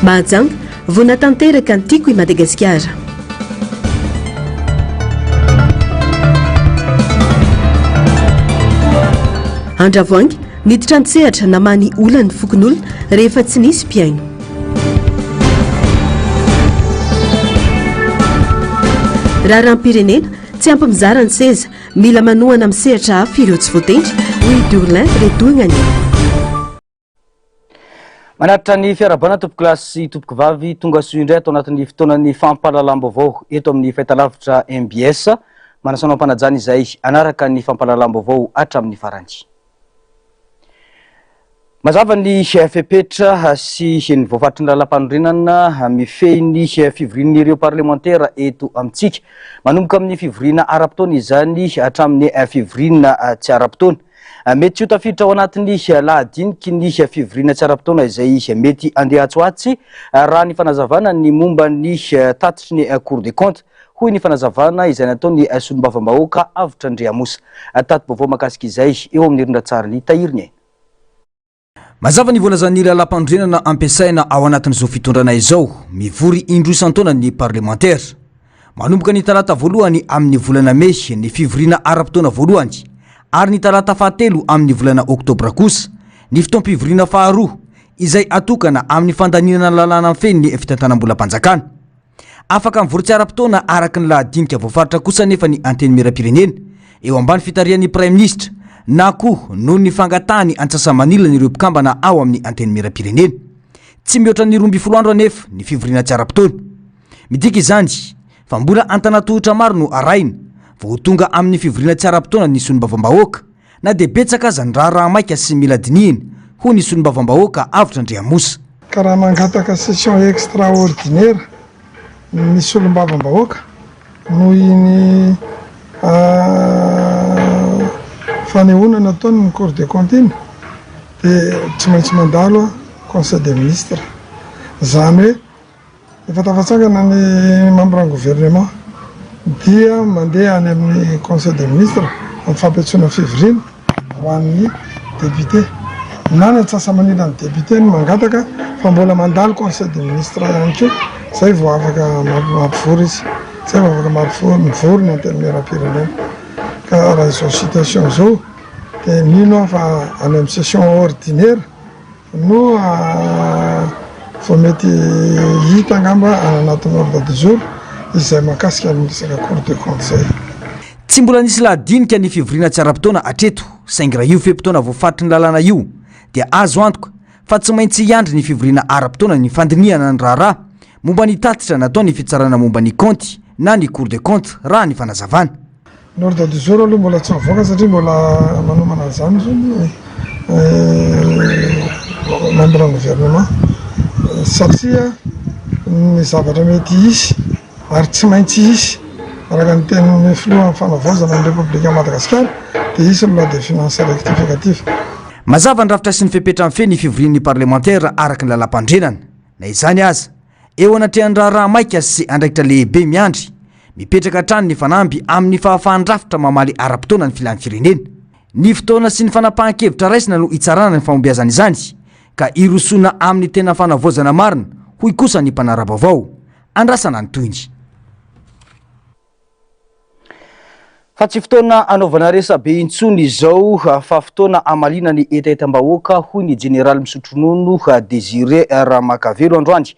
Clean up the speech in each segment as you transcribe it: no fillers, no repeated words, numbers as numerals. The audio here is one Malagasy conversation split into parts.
Mahajanga vona tanteraka ny tiako i Madagasikara. Andravoangy niditra an-tsehatra namany olany fokon'olona rehefa tsy nisy mpiaino. Raha ranom-pirenena tsy ampy mizara ny seza mila manohana amin'ny sehatra hafa ireo tsy voatendry hoy Durlin Redoignany. Manaritra ny fiarabana tompoko lasy sy tompoko vavy tonga soa indray atao anatin'ny fotoanan'ny fampahalalam-baovao eto amin'ny fahitalavitra MBS manasana ampanajana izay anaraka ny fampahalalam-baovao hatramin'ny farany. Mazava ny fepetra sy ny voafaritry ny lalam-panorenana mifehy ny fivorian'ireo parlementaire eto amintsika manomboka amin'ny fivoriana ara-potoana izany hatramin'ny fivoriana tsy ara-potoana. Mety ho tafiditra ao anatin'ny lahadiniky ny fivoriana tsy ara-potoana izay mety andeha atsoatsy raha ny fanazavana ny momba ny tatitry ny Cour des comptes hoy ny fanazavana izay nataony solombavambahoaka avitra Andriamosa. Tato-baovao makasika izay eo amin'ny herinantsarany Tahiriny. Mazava ny volazan'ny lalam-pandrenana ampiasaina ao anatin'izao fitondrana izao mivory indroa isan-taona ny parlementaire. Manomboka ny talata voalohany amin'ny volana May ny fivoriana ara-potoana voalohany ary ny talata fahatelo amin'ny volana Oktobra kosa ny fotoam-pivoriana faharoa izay atokana amin'ny fandaninana lalàna feno ny fitantanam-bolam-panjakana. Afaka mivory ara-potoana araka ny lahadinika voafaritra kosa nefa ny anteny miram-pirenena eo ambany fitarian'ny Prime Ministre na koa noho ny fangatahany antsasamanila n'ireo mpikambana ao amin'ny anteny miram-pirenena. Tsy mihoatra ny 12 andro anefa ny fivoriana tsy ara-potoana. Midika izany fa mbola antanatohitra maro no araina vao tonga amin'ny fivoriana tsy ara-potoana ny solombavambahoaka na dia betsaka aza ny raha maika sy mila dinihina hoy ny solombavambahoaka avitra Andriamosa. Karaha mangataka session extraordinaire ny solombavambahoaka noho ny fanehoana ataony ny Cour des comptes dia tsy maintsy mandalo Conseil des ministres. Zany hoe efa tafatsangana ny membre ny gouvernement dia mandeha any amin'ny Conseil des ministres amin'ny fampiantsoana fivoriana ho an'ny député na ny antsasamanila ny député ny mangataka fa mbola mandalo Conseil des ministres ihany koa zay vao afaka mampivory izy, zay vao afaka mivory ny anteny miram-pirenena. Ka raha izao situation zao dia mino fa any amin'ny session ordinaire no vao mety hita angamba anatin'ny ordre du jour izay makasika ny resaka Cour des comptes zay. Tsy mbola nisy lahadinika ny fivoriana tsy ara-potoana atreto saingy raha io fe-potoana voafaritry ny lalàna io dia azo antoka fa tsy maintsy hiandry ny fivoriana ara-potoana ny fandinihana ny raharaha momba ny tatitra natao ny fitsarana momba ny compte na ny Cour des comptes raha ny fanazavana. Ny ordre du jour aloha mbola tsy mivoaka satria mbola manomana izany zany membre ny gouvernement satria ny zavatra mety hisy ary tsy maintsy hisy araka ny tenin'ny filohan'ny fanavaozana ny République Madagasikara dia hisy ny loi de finances rectificative. Mazava ny rafitra sy ny fepetra amin'ny feny fivorian'ny parlementaire araka ny lalam-pandrenana na izany aza eo anatrehan'ny raharaha maika sy andraikitra lehibe miandry mipetraka hatrany ny fanamby amin'ny fahafahan-drafitra mamaly ara-potoana ny filan'ny firenena. Ny fotoana sy ny fanapahan-kevitra raisina no hitsarana ny fahombiazana izany ka irosona amin'ny tena fanavaozana marina hoy kosa ny mpanara-baovao Andrasana Antoiny. Fa tsy fotoana anaovana resabe intsony izao fa fotoana amalina ny etaetam-bahoaka hoy ny Général misotro ronono Désiré Ramakavelo androany.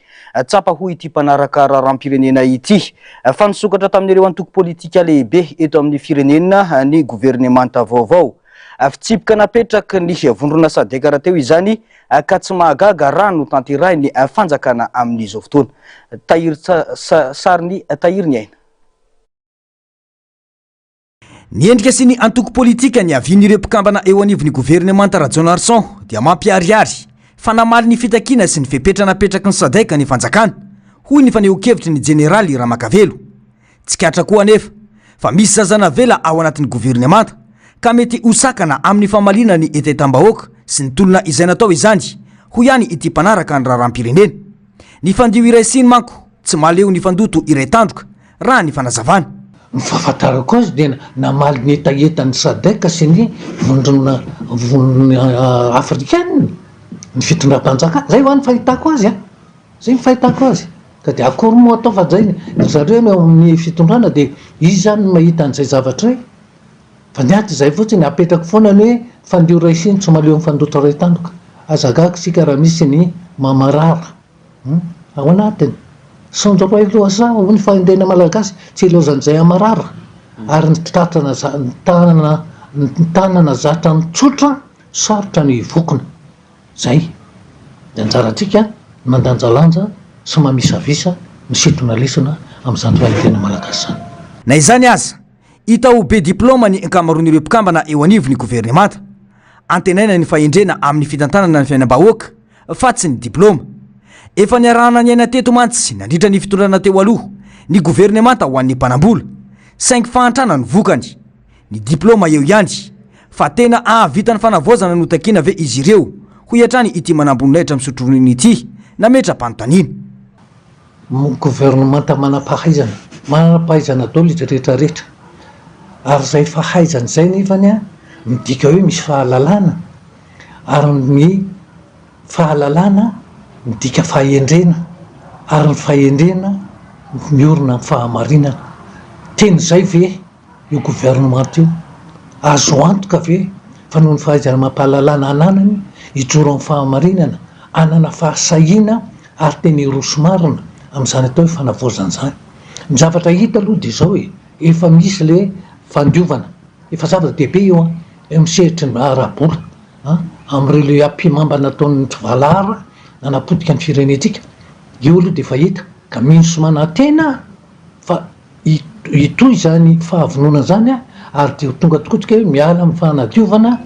Tsapa hoy ity mpanaraka raharam-pirenena ity fa nisokatra tamin'ireo antoko politika lehibe eto amin'ny firenena ny gouvernemanta vaovao. Fitsipika napetraka ny vondrona sadekara teo izany ka tsy mahagaga raha no tanterahiny fanjakana amin'izao fotoana. Sariny Tahiriny aina. Ny endrika sy ny antoko politika ny avian'ireo mpikambana eo anivon'ny gouvernemanta Rajono Arsan dia mampiariary fa namaly ny fitakina sy ny fepetra napetraka ny sadeka ny fanjakana hoy ny faneho-kevitry ny Generaly Ramakavelo. Tsikatra koa anefa fa misy zazana vela ao anatin'ny gouvernemanta ka mety usakana amin'ny famaliana ny etaetam-bahoaka sy ny tolona izay natao izany hoy ihany ity mpanaraka ny raharam-pirenena. Ny fandio iray siny manko tsy maleo ny fandoto iray tandroka raha ny fanazavana. Ny fahafantarako azy dia namaly ny etaetany sadeka sy ny vondrona africaine ny fitondram-panjakana zay ho any fahitako azy a. zay mifahitako azy ka de akory moa atao fa zay zareo amin'ny fitondrana de izy zany mahita an'izay zavatra hoe fa niaty zay fotsiny apetraka foana ny hoe fandio raisiny tsy maleo amin'ny fandota ray tandoka azagako sika raha misy ny mamarara ao anatiny sonjoroay loasa ho ny faindena malagasy tsy ilozan'izay amarara ary nytanana zatra nitsotra sarotra ny vokona zay de anjaratsika mandanjalanja sy mamisavisa misitona lesona amin'izany faindena malagasy zany na izany aza hita ho be diplôma ny ankamaroan'ireo mpikambana eo anivony gouvernemanta antenaina ny fahendrena amin'ny fitantanana ny fiainam-bahoaka fa tsy ny diplôma efa niarahana ny aina teto mantsy nandritra ny fitondrana teo aloha ny gouvernemanta ho an'ny mpanambola 5 fahantrana ny vokany ny diplôma eo ihany fa tena ahavita ny fanavaozana no takina ve izy ireo ho iatrany ity manambolinaitra misotroroniny ity na metra-panontaniana gouvernemanta manam-pahaizana dolo izy rehetrarehetra ary zay fahaizany zay nefany a midika hoe misy fahalalana ary ny fahalalana midika fahendrena ary ny fahendrena miorona ny fahamarinana teny zay ve io gouvernemanta io azo antoka ve fa noho ny fahaizana mampahalalana ananany ijoro amin'ny fahamarinana anana fahasahina ary teny rosomarina amin'izany atao hoe fanavaozana zany ny zavatra hita aloha de zao hoe efa misy le fandiovana efa zavatra dehibe io misehitry ny arabola am'ireo le ampimamba nataon'ny valara nanapotika ny firenetsika io aloha de fahita ka minsomana tena fa itoy zany fahavonona zany ary de tonga tokotsika hoe miala amin'ny fanadiovana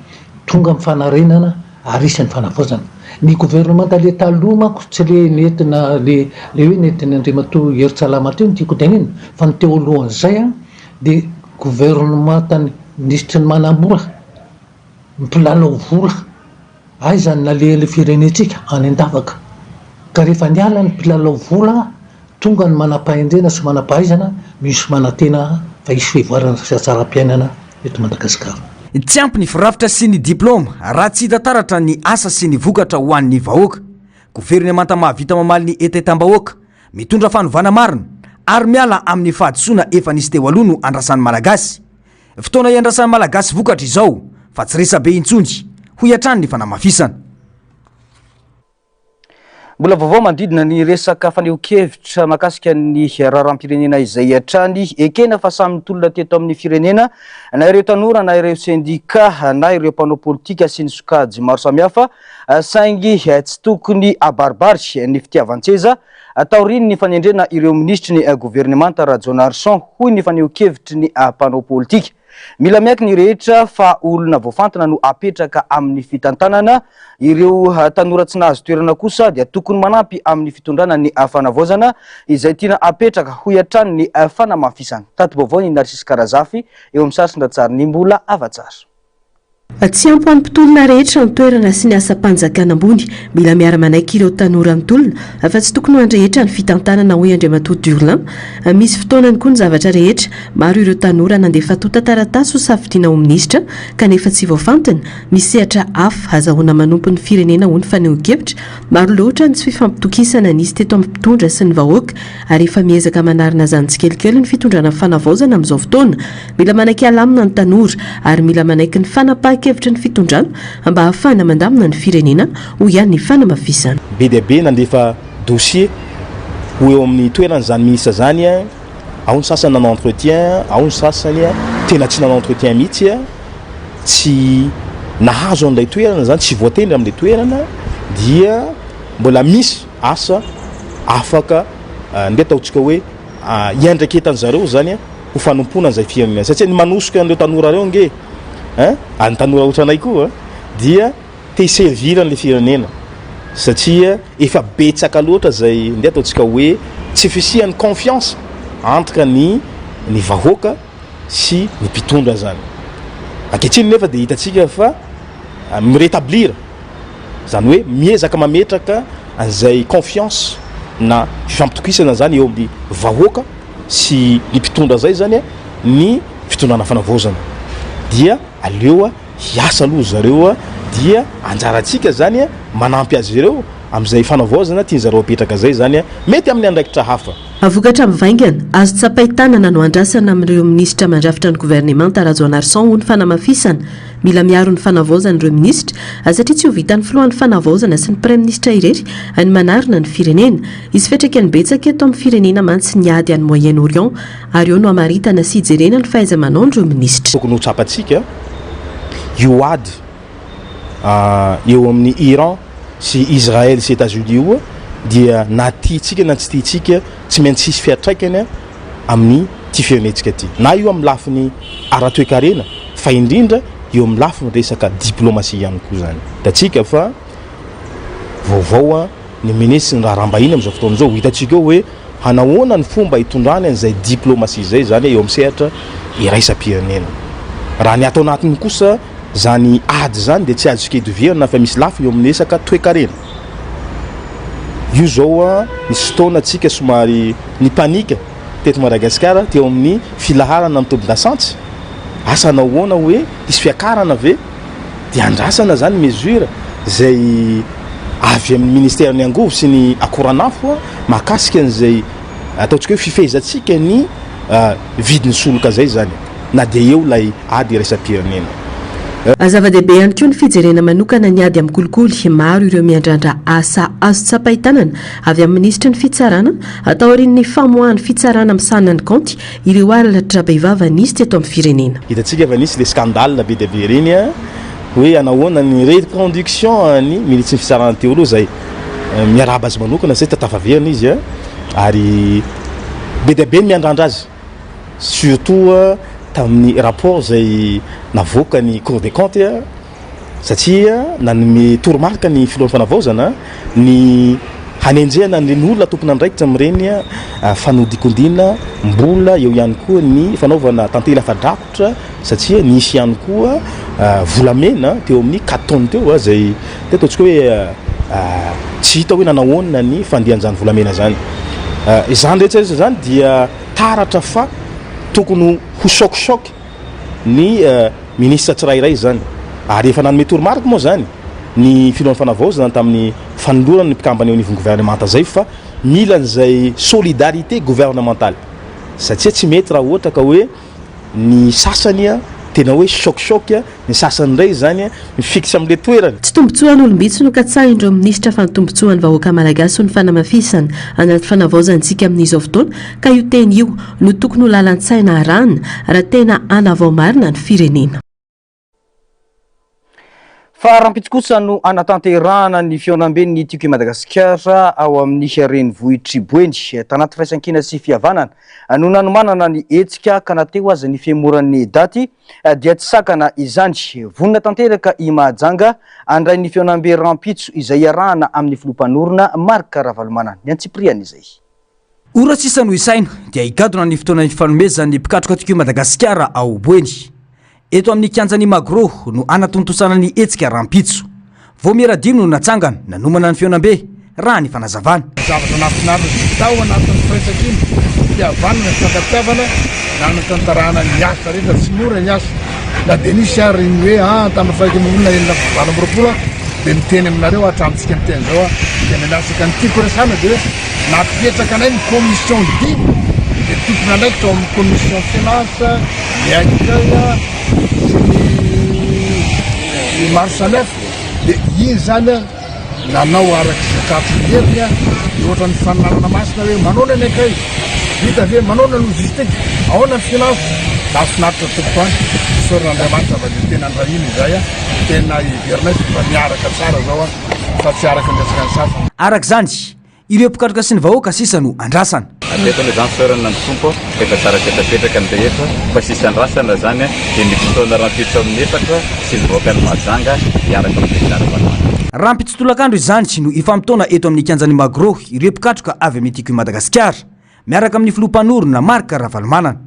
tonga amin'ny fanarenana ary isan'ny fanavaozana ny gouvernemanta le taloha manko tsy le nentina le hoe nentina andriamato heritsalama teo nytiako tenena fa ny teo alohan'izay de gouvernemanta ministry ny manambola mpilalao vola ay zany nalele firenetsika any andavaka ka rehefa niala ny mpilalao vola tonga ny manam-pahendrena sy manam-pahaizana misy manantena fa isy fivoarana sy atsara-piainana eto Madagasikara tsy ampy ny firafitra sy ny diplôma raha tsy hita taratra ny asa sy ny vokatra ho an'ny vahoaka gouvernemanta mahavita mamaly ny etaetam-bahoaka mitondra fanovana marina ary miala amin'ny fahadisoana efa nisy teo aloha no andrasan'ny malagasy fotoana iandrasan'ny malagasy vokatra izao fa tsy resabe intsony ho iatrany ny fanamafisana mbola vaovao mandridina ny resaka faneho-kevitra mahakasika ny raharam-pirenena izay iatrany ekena fa samy tolona teto amin'ny firenena na ireo tanora na ireo sindika na ireo mpanao politika sy ny sokajy maro samihafa saingy tsy tokony abaribary ny fitiavan-tseza taoriny ny fanendrena ireo ministry ny gouvernemanta Rajon Arson hoy ny faneho-kevitry ny mpanao politika mila miaiky ny rehetra fa olona voafantana no apetraka amin'ny fitantanana ireo tanora tsy nahazo toerana kosa dia tokony manampy amin'ny fitondrana ny fanavaozana izay tiana apetraka ho iatrany ny fanamafisana tato vaovao ny Narcisse Karazafy eo amin'ny sasindra-tsary ny mbola avatsara tsy ampy amin'ny mpitolona rehetra ny toerana sy ny asa-panjakana ambony mila miara-manaiky ireo tanora mitolona fa tsy tokony ho andrehetra ny fitantanana hoe Andriamatoa Durlan misy fotoanany koa ny zavatra rehetra maro ireo tanora nandefa tota taratasy ho safidiana ho minisitra kanefa tsy voafantana misy sehatra hafa azahoana manompo ny firenena ho ny faneho-kevitra maro loatra ny tsy fifampitokisana nisy teto amin'ny mpitondra sy ny vahoaka ary efa miezaka manarina zany tsikelikely ny fitondrana fanavaozana amin'izao fotoana mila manaiky alamina ny tanora ary mila manaiky ny fanapa-kevitra ny fitondrana mba ahafahana mandamina ny firenena ho ihany ny fanamafisana be dia be nandefa dossier ho eo amin'ny toerana zany ministra zany ao ny sasany nana entretien ao ny sasany tena tsy nana entretien mihitsy tsy nahazo an'ilay toerana zany tsy voatendry amin'ilay toerana dia mbola misy asa afaka nde ataontsika hoe iandraiketany zareo zany ho fanompona an'izay firenena satria ny manosoka an'ireo tanora reo nge ny tanora ohatranay koa dia te servir an'ilay firenena satria efa betsaka loatra zay nde ataontsika hoe tsy fisian'ny confiance entre ny vahoaka sy ny mpitondra zany ankehitriny nefa dia hitatsika fa mirétablir zany hoe miezaka mametraka an'izay confiance na fifampitokisana zany eo amin'ny vahoaka sy ny mpitondra zay zany ny fitondrana fanavaozana dia aleo hiasa aloha zareo dia anjaratsika zany manampy azy ireo amin'izay fanavaozana tia zareo apetraka zay zany mety amin'ny andraikitra hafa avokatra mivaingana azo tsapaitanana no andrasana amin'ireo minisitra mandrafitra ny gouvernement tarazo anarson ho ny fanamafisana mila miaro ny fanavaozana ireo minisitra satria tsy ho vitan'ny filohan'ny fanavaozana sy ny prime ministre irery any manarina ny firenena izy fetraka ny betsaka eto amin'ny firenena mantsy niady any moyen orient ary eo no amaritana sy hijerena ny fahaiza-manao ireo minisitra tokony ho tsapatsika io ady eo amin'ny Iran sy Israël sy États-Unis io dia na tiatsika na tsy tiatsika tsy maintsy hisy fiatraikany amin'ny ty firenetsika ty na io amin'ny lafiny ara-toekarena fa indrindra eo amin'ny lafiny resaka diplomasia ihany koa zany tatsika fa vaovao ny ministre raha rambahiny amin'izao fotoana zao hitatsika hoe hanahoana ny fomba hitondrany an'izay diplomasia zay zany eo amin'ny sehatra iraisam-pirenena raha ny atao anatiny kosa zany ady zany dia tsy azotsika idoviana fa misy lafy eo amin'ny resaka toekarena io zao nisy fotoana atsika somary ny panika teto Madagasikara teo amin'ny filaharana amin'ny tobin-dasantsy asa nahoana hoe hisy fiakarana ve dia andrasana zany mesure zay avy amin'ny ministère ny angovo sy ny akoranafo mahakasika an'izay ataontsika hoe fifehizatsika ny vidiny soloka zay zany na dia eo lay ady iraisam-pirenena zava-dehibe ihany koa ny fijerena manokana ny ady amin'ny kolikoly maro ireo miandrandra asa azo tsapaitanana avy amin'ny ministra ny fitsarana atao aorian'ny famoahany fitsarana amin'ny sanany kaonty ireo alatra behivava nisy teto amin'ny firenena hitatsika efa nisy le scandale be dia be reny hoe anahoana ny reconduction ny ministre ny fitsarana teo aloha zay miaraba azy manokana zay tatafaverina izy ary be dia be ny miandrandra azy surtout tamin'ny rapport zay navoaka ny Cour des comptes satria nanome toromarika ny filohan'ny fanavaozana ny hanenjehana ny olona tokony andraikitra amin'ireny fanodikondina mbola eo ihany koa ny fanaovana tantely afadrakotra satria nisy ihany koa volamena teo amin'ny 4 tonnes teo zay ataontsika hoe tsy hita hoe nanahoana ny fandihan'izany volamena zany izany rehetra zany dia taratra fa tokony ho choc ny ministre tsirairay zany ary efa nanome toromarika moa zany ny filohan'ny fanavaozana tamin'ny fanolorana ny mpikambana eo anivon'ny gouvernemanta zay fa mila an'izay solidarité gouvernementale satria tsy mety raha ohatra ka hoe ny sasany tena hoe choc ny sasany indray zany mifikitra amin'le toerany tsy tombotsoan'ny olombitso no katsahindreo ministra fa nytombotsoan'ny vahoaka malagasy ny fanamafisana anaty fanavaozantsika amin'izao fotoana ka io teny io no tokony ho lalan-tsaina arahana raha tena anavao marina ny firenena fa rampitsokosa no anatanterahana ny fionamben'ny tiko i Madagasikara ao amin'ny renivohitry Boendy tanaty firaisankina sy fihavanana no nanomanana ny etsika ka nateo azy ny fiamoran'ny daty dia tsy sakana izany vonina tanteraka i Mahajanga andray ny fionambe rampitso izay iarahana amin'ny filompanorona Marc Ravalomanana ny antsipriana izay ora tsisa no isaina dia higadona ny fotoana ny fanomezany mpikatroka tiko i Madagasikara ao Boendy eto amin'ny kianjany Magro no anatontosana ny etsika rampitso vao miaradimy no natsangana nanomana ny fionambe raha ny fanazavana zavatra nafinaritra tao anatin'ny firaisankina fihavanana fitantatiavana na natantarahana ny asa rehetra tsy mora ny asa na dia nisy ary ny hoe tamin'ny faikany olona enina valo amby roapolo dia miteny aminareo hatramintsika miteny zao dia milasaka ny tiako resana dia nafipetraka anay ny commission dimy dia tokony andraiky tao amin'ny commission finance ny accueil ny marsanef dia iny zany nanao araky sakafo heriny ohatra ny fananarana masina hoe manona ny akay vita ve manona logistique ahoana ny finance lafinaritra tokoany sorn'Andriamanitra fa dia tena andrahiny izay tena ivernès fa miaraka tsara zao fa tsy araka ndresaka ny sasany araka zany ireo mpikatroka sy ny vahoaka sisa no andrasana atetony zany sorana ny tompo efa tsara petrapetraka ny rehetra fa sisa andrasana zany dia ny fotoana rampitso amin'ny efatra sy ny vahoaka ny Mahajanga iaraka amin'ny rampitso tolakandro izany no ifamtona eto amin'ny kianjany Magro ireo mpikatroka avy amin'ny tiko i Madagasikara miaraka amin'ny filompanorona Marc Ravalomanana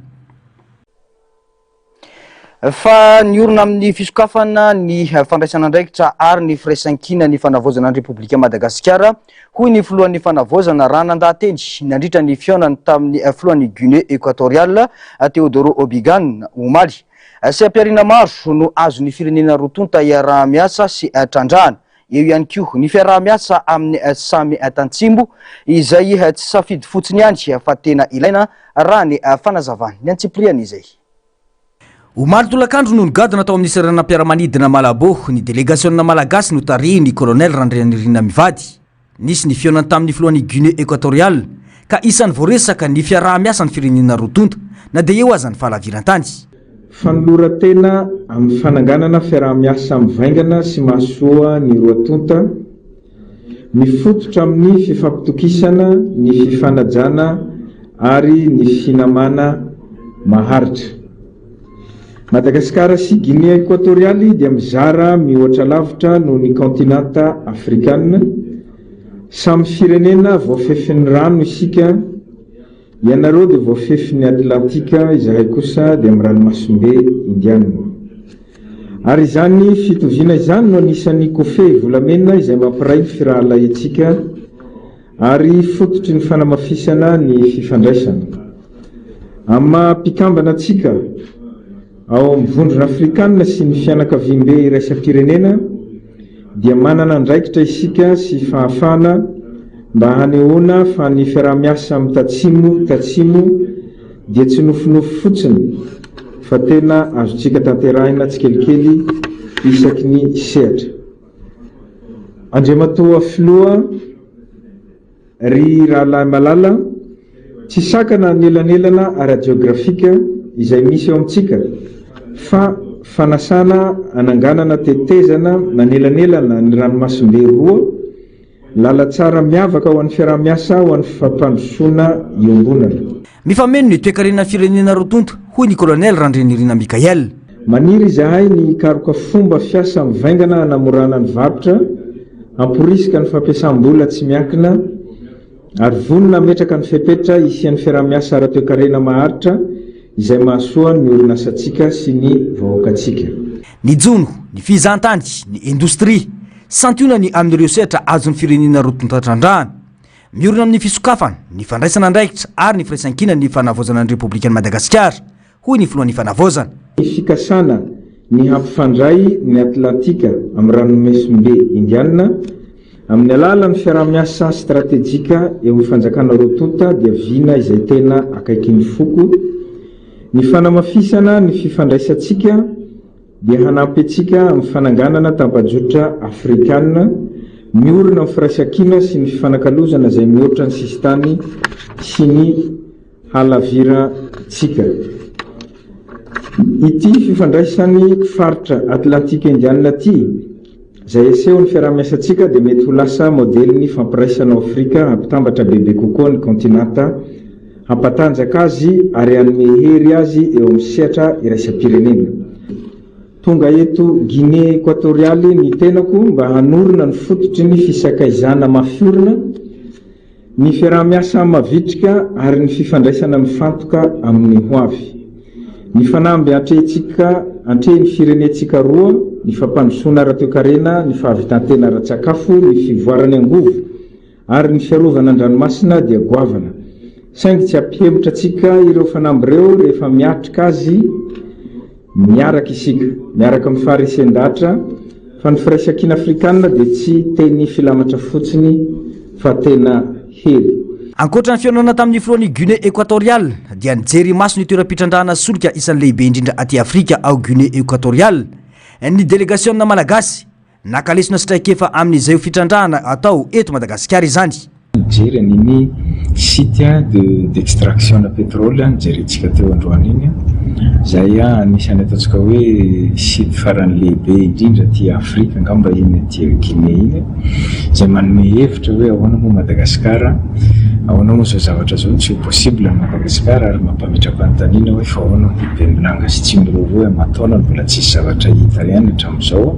fa niorona amin'ny fisokafana ny fandraisana andraikitra ary ny firaisankina ny fanavaozana ny Repoblika Madagasikara hoy ny filohan'ny fanavaozana ranandateny nandritra ny fionany tamin'ny filohan'ny Guinée Équatoriale Teodoro Obiang omaly sy ampiarina maro no azo ny firenena rotonta iaraha miasa sy trandrahana eo ihany koa ny fiaraha-miasa amin'ny samy tantsimbo izay tsy safidy fotsiny ihany fa tena ilaina raha ny fanazavany ny Antsipriana izay. Omaly tolakandro no nigadona tao amin'ny serana mpiara-manidina Malabo ny délégation malagasy no tarihiny colonel Randrianirina Mivady. Nisy ny fihaonany tamin'ny filohan'ny Guinée équatoriale ka isan'ny voaresaka ny fiaraha-miasa ny firenena rotonta na dia eo aza ny fahalaviran-tany. Fanolora-tena amin'ny fananganana fiaraha-miasa mivaingana sy mahasoa ny roatonta mifototra amin'ny fifampitokisana ny fifanajana ary ny finamana maharitra. Madagasikara sy Guinée équatoriale dia mizara mihoatra lavitra noho ny kontinanta afrikanina. Samy firenena voafefin'ny rano isika, ianareo dia voafefin'ny Atlantika, izahay kosa dia amin'ny ranomasombe Indiana. Ary izany fitoviana izany no anisan'ny kofehy volamena izay mampiray ny firahalahintsika ary fototry ny fanamafisana ny fifandraisana. Amin'ny maha-mpikambana antsika ao amin'ny vondrona afrikanina sy ny fianakaviam-be iraisam-pirenena dia manana andraikitra isika sy fahafahana mba hanehoana fa ny fiaraha-miasa amin'ny tatsimo dia tsy nofinofy fotsiny fa tena azontsika tanterahina tsikelikely isaky ny sehatra. Andriamatoa filoha ry rahalahy malala tsy sakana nelanelana ara-geografika izay misy eo amintsika fa fanasana ananganana tetezana manelanelana ny ranomasombe roa lalatsara miavaka ho an'ny fiaraha-miasa ho an'ny fampandrosoana iombonana. Mifameno ny toe-karena firenena rotonta hoy ny colonel Randrianirina Mikael. Maniry izahay ny karoka fomba fiasa mivaingana hanamorana ny varotra, amporisika ny fampiasam-bola tsy miankina ary vonona metraka ny fepetra isian'ny fiaraha-miasa ara-toe-karena maharitra izay mahasoa ny orinasantsika sy ny vahoakantsika. Ny jono, ny fizahantany, ny indostria santionany amin'ireo sehatra azon'ny firenena rotonta trandrahana. Miorina amin'ny fisokafana, ny fandraisana andraikitra ary ny firaisan-kina ny fanavozana ny Republikan'i Madagasikara hoy ny filohan'ny fanavozana. Ny fikasana ny hampifandray ny Atlantika amin'ny ranomasombe Indiana amin'ny alalan'ny fiaraha-miasa stratégique eo amin'ny fanjakana rotonta dia vina izay tena akaikin'ny foko. Ny fanamafisana ny fifandraisantsika dia hanampy antsika amin'ny fananganana tampajotra afrikanina miorina amin'ny firaisan-kina sy ny fifanakalozana izay mihoatra ny sistany sy ny halavirantsika. Ity fifandraisany faritra Atlantika Indiana ity izay eseho ny fiaraha-miasantsika dia mety ho lasa modeliny fampiraisana Afrika hampitambatra bebe kokoa ny kontinanta hampatanjaka azy ary hanome hery azy eo amin'ny sehatra iraisam-pirenena. Tonga eto Guinée équatoriale ny tenako mba hanorina ny fototry ny fisakaizana mafiorina, ny fiaraha-miasa mavitrika ary ny fifandraisana mifantoka amin'ny hoavy. Ny fanamby antrehny firenetsika roa, ny fampandrosoana ara-toe-karena, ny fahavitantena ara-tsakafo, ny fivoarany angovo ary ny fiarovana an-dranomasina dia goavana. Saingy tsy ampihevitra atsika ireo fanamby ireo rehefa miatrika azy miaraka isika, miaraka amin'ny faharesen-dahatra fa ny firaisan-kina afrikanina dia tsy teny filamatra fotsiny fa tena hery. Ankoatra ny fihaonana tamin'ny filohan'ny Guinée équatoriale dia nijery maso ny toeram-pitrandrahana solika isan'ny lehibe indrindra aty Afrika ao Guinée équatoriale. Ny délégation malagasy nakalesona sitraikefa amin'izay fitrandrahana atao eto Madagasikara izany. Nijery an'iny site d'extraction na pétrole nijerentsika teo androany iny izay anisany ataontsika hoe site farany lehibe indrindra ty Afrika angamba iny ty Guinée iny izay manome hevitra hoe ahoana moa Madagasikara, ahoana moa zao zavatra zao tsy possible ny Madagasikara ary mampametra-panontaniana hoe fa ahoana Bembilanga sy Tsimborovo amataona mbola tsisy zavatra hita ihany hatramin'izao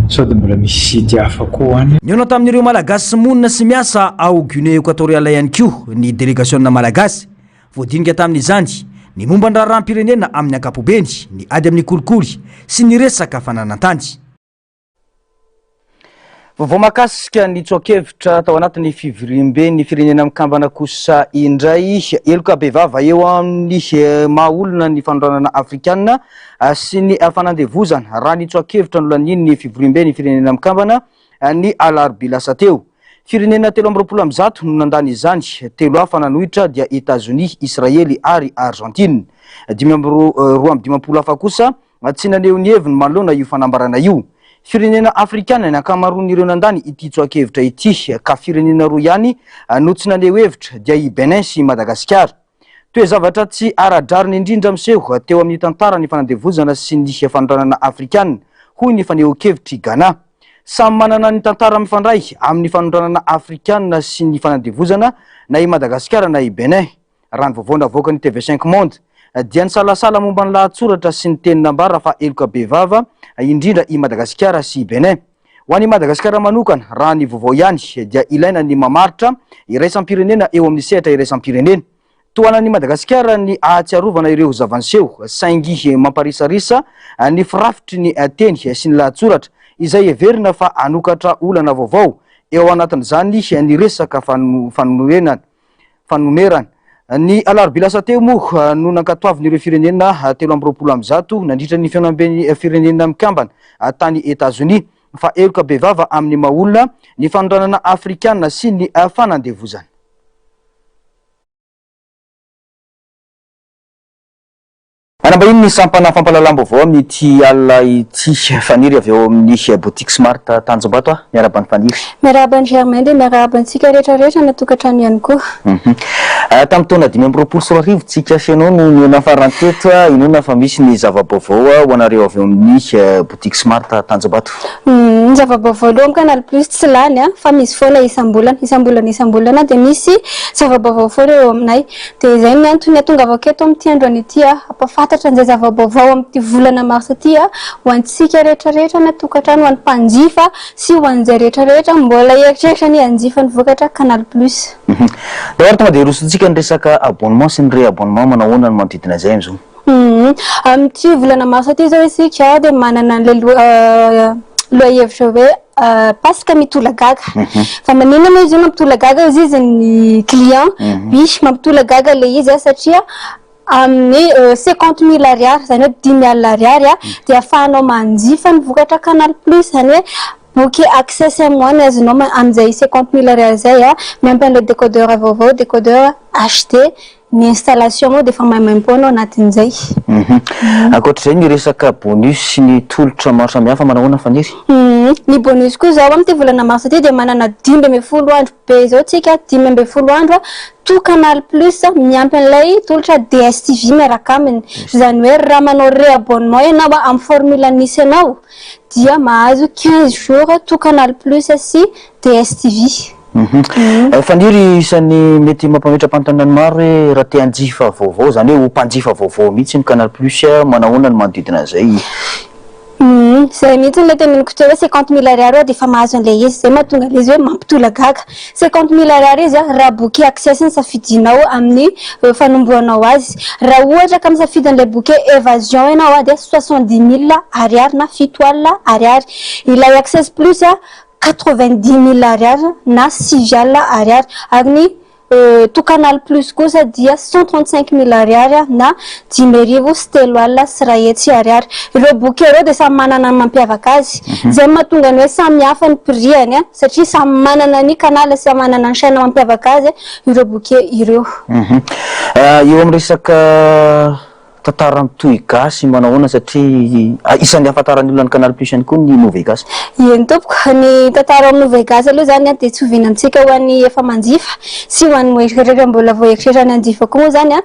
sao dia mbola misy site hafa koa any. Niona tamin'ireo malagasy monina sy miasa ao Guinée équatoriale ihany koa ny délégation malagasy voadinika tamin'izany ny momba ny raharam-pirenena amin'ny ankapobeny, ny ady amin'ny kolikoly sy ny resaka fananantany. Vaovao mahakasika ny tsoakevitra tao anatin'ny fivoriam-be ny firenena mikambana kosa indray eloka bevava eo amin'ny mahaolona ny fanondranana afrikanina sy ny fanandevozana raha ny tsoakevitra nolaniny ny fivoriam-be ny firenena mikambana ny alarobia lasa teo. Firenena 320 no nandany izany, 3 hafa nanohitra dia États-Unis, Israely ary Argentine. 12 hafa kosa tsy naneo ny heviny manoloana io fanambarana io. Firenena afrikana ny ankamaroan'ireo nandany ity tsoakevitra ity, ka firenena roa ihany no tsy naneo hevitra dia i Benin sy Madagasikara. Toe-zavatra tsy aradrariny indrindra miseho teo amin'ny tantara ny fanandevozana sy ny fanondranana afrikana, hoy ny faneho-kevitry Ghana. Samy manana ny tantara mifandray amin'ny fanondranana afrikana sy ny fanandevozana na i Madagasikara na i Benin. Raha ny vaovao navoaka ny TV5 Monde dia ny salasala momba ny lahatsoratra sy ny teny nambara fa eloka be vava indrindra i Madagasikara sy i Benin. Ho an'i Madagasikara manokana, raha ny vaovao ihany dia ilaina ny mamaritra iraisam-pirenena eo amin'ny sehatra iraisam-pirenena. Toanan'i Madagasikara ny ahatsiarovana ireo zavanseho saingy mamparisarisa ny firafitry ny teny sy ny lahatsoratra izay heverina fa anokatra olana vaovao eo anatin'izany ny resaka fanomerana. Ny alarobia lasa teo moa no nankatoavin'ireo firenena 320 nandritra ny fianamben'ny firenena mikambana tany États-Unis fa eloka be vava amin'ny maolona ny fanondranana afrikana sy ny fanandevozana. Anambahiny ny sampana fampalalam-baovao amin'ity alina ity faniry avy eo amin'ny boutique Smart Tanjombato miarabany faniry. Miarabany Germain dia miarabantsika rehetrarehetra natokantrano ihany koa. Tamin'ny taona 2024 tsika fianao no nafarantetra inona fa misy ny zava-baovao ho anareo avy eo amin'ny boutique Smart Tanjombato. Ny zava-baovao aloha amin'ny Canal Plus tsy lany fa misy foana isam-bolana dia misy zava-baovao foana eo aminay. Dia izay ny antony atongaavako eto amin'ity androany ity ampafantatra an'izay zava-baovao amin'ity volana mars ity ho antsika rehetrarehetra natokantrano ho an'ny mpanjifa sy ho an'izay rehetrarehetra mbola eritreritra ny anjifa ny vokatra Canal Plus. Dahoara tonga dia rosotsika ny resaka abonnement sy ny réabonnement manahoana ny manodidina izay amizao. Amin'ity volana mars ity zao isika dia manana lohahevitra hoe pasika mitolagaga. Fa maninona moa izy io mampitolagaga izy ny client bish mampitolagaga le izy satria amin'ny 50,000 ariary zany hoe 10,000 ariary dia afahanao manjifa ny vokatra Canal Plus zany hoe boky accès moine azonao amin'izay 50,000 ariary zay miampy an'ilay décodeur vaovao décodeur HD ny installation moa dia efa maimaimpona anatin'izay. Ankoatr'izay ny resaka bonus sy ny tolotra maro samihafa manahoana faniry. Ny bonus koa zao amin'ity volana mars ity dia manana 12 andro be zao tsika 12 andro tout Canal Plus miampy an'ilay tolotra DSTV miaraka aminy. Zany hoe raha manao réabonnement ianao amin'ny formule nisy ianao dia mahazo 15 jours tout Canal Plus sy DSTV. Faniry isan'ny mety mampametra-panotanany maro hoe raha te hanjifa vaovao zany hoe ho mpanjifa vaovao mihitsy ny Canal Plus manahoana ny manodidina izay. Zay mihitsy ilay teneniko teo hoe 50,000 ariary dia efa mahazo an'ilay izy zay mahatonga izy hoe mampitolagaga 50,000 ariary izy raha boky accès ny safidinao amin'ny fanomboanao azy. Raha ohatra ka misafidy an'ilay boky évasion ianao dia 70,000 ariary na 7 ariary. Ilay accès plus 90,000 ariary na 6 ariary ary ny tout Canal Plus kosa dia 135,000 ariary na 10,000 sy 3 sy rahetsy ariary. Ireo boky ireo dia samy manana ny mampiavaka azy zay mahatonga ny hoe samy hafa ny prix-any satria samy manana ny canal sy manana ny chaîne mampiavaka azy ireo boky ireo. Eo amin'ny resaka tantara mitohy gasy manahoana satria isan'ny ahafantaran'ny olona ny Canal Plus ihany koa ny mauvais gasy. Eny tompoko ny tantara mauvais gasy aloha zany dia tsy hovinantsika ho an'ny efa manjifa sy ho an'ny moeritreritra mbola vao eritreritra ny anjifa koa moa zany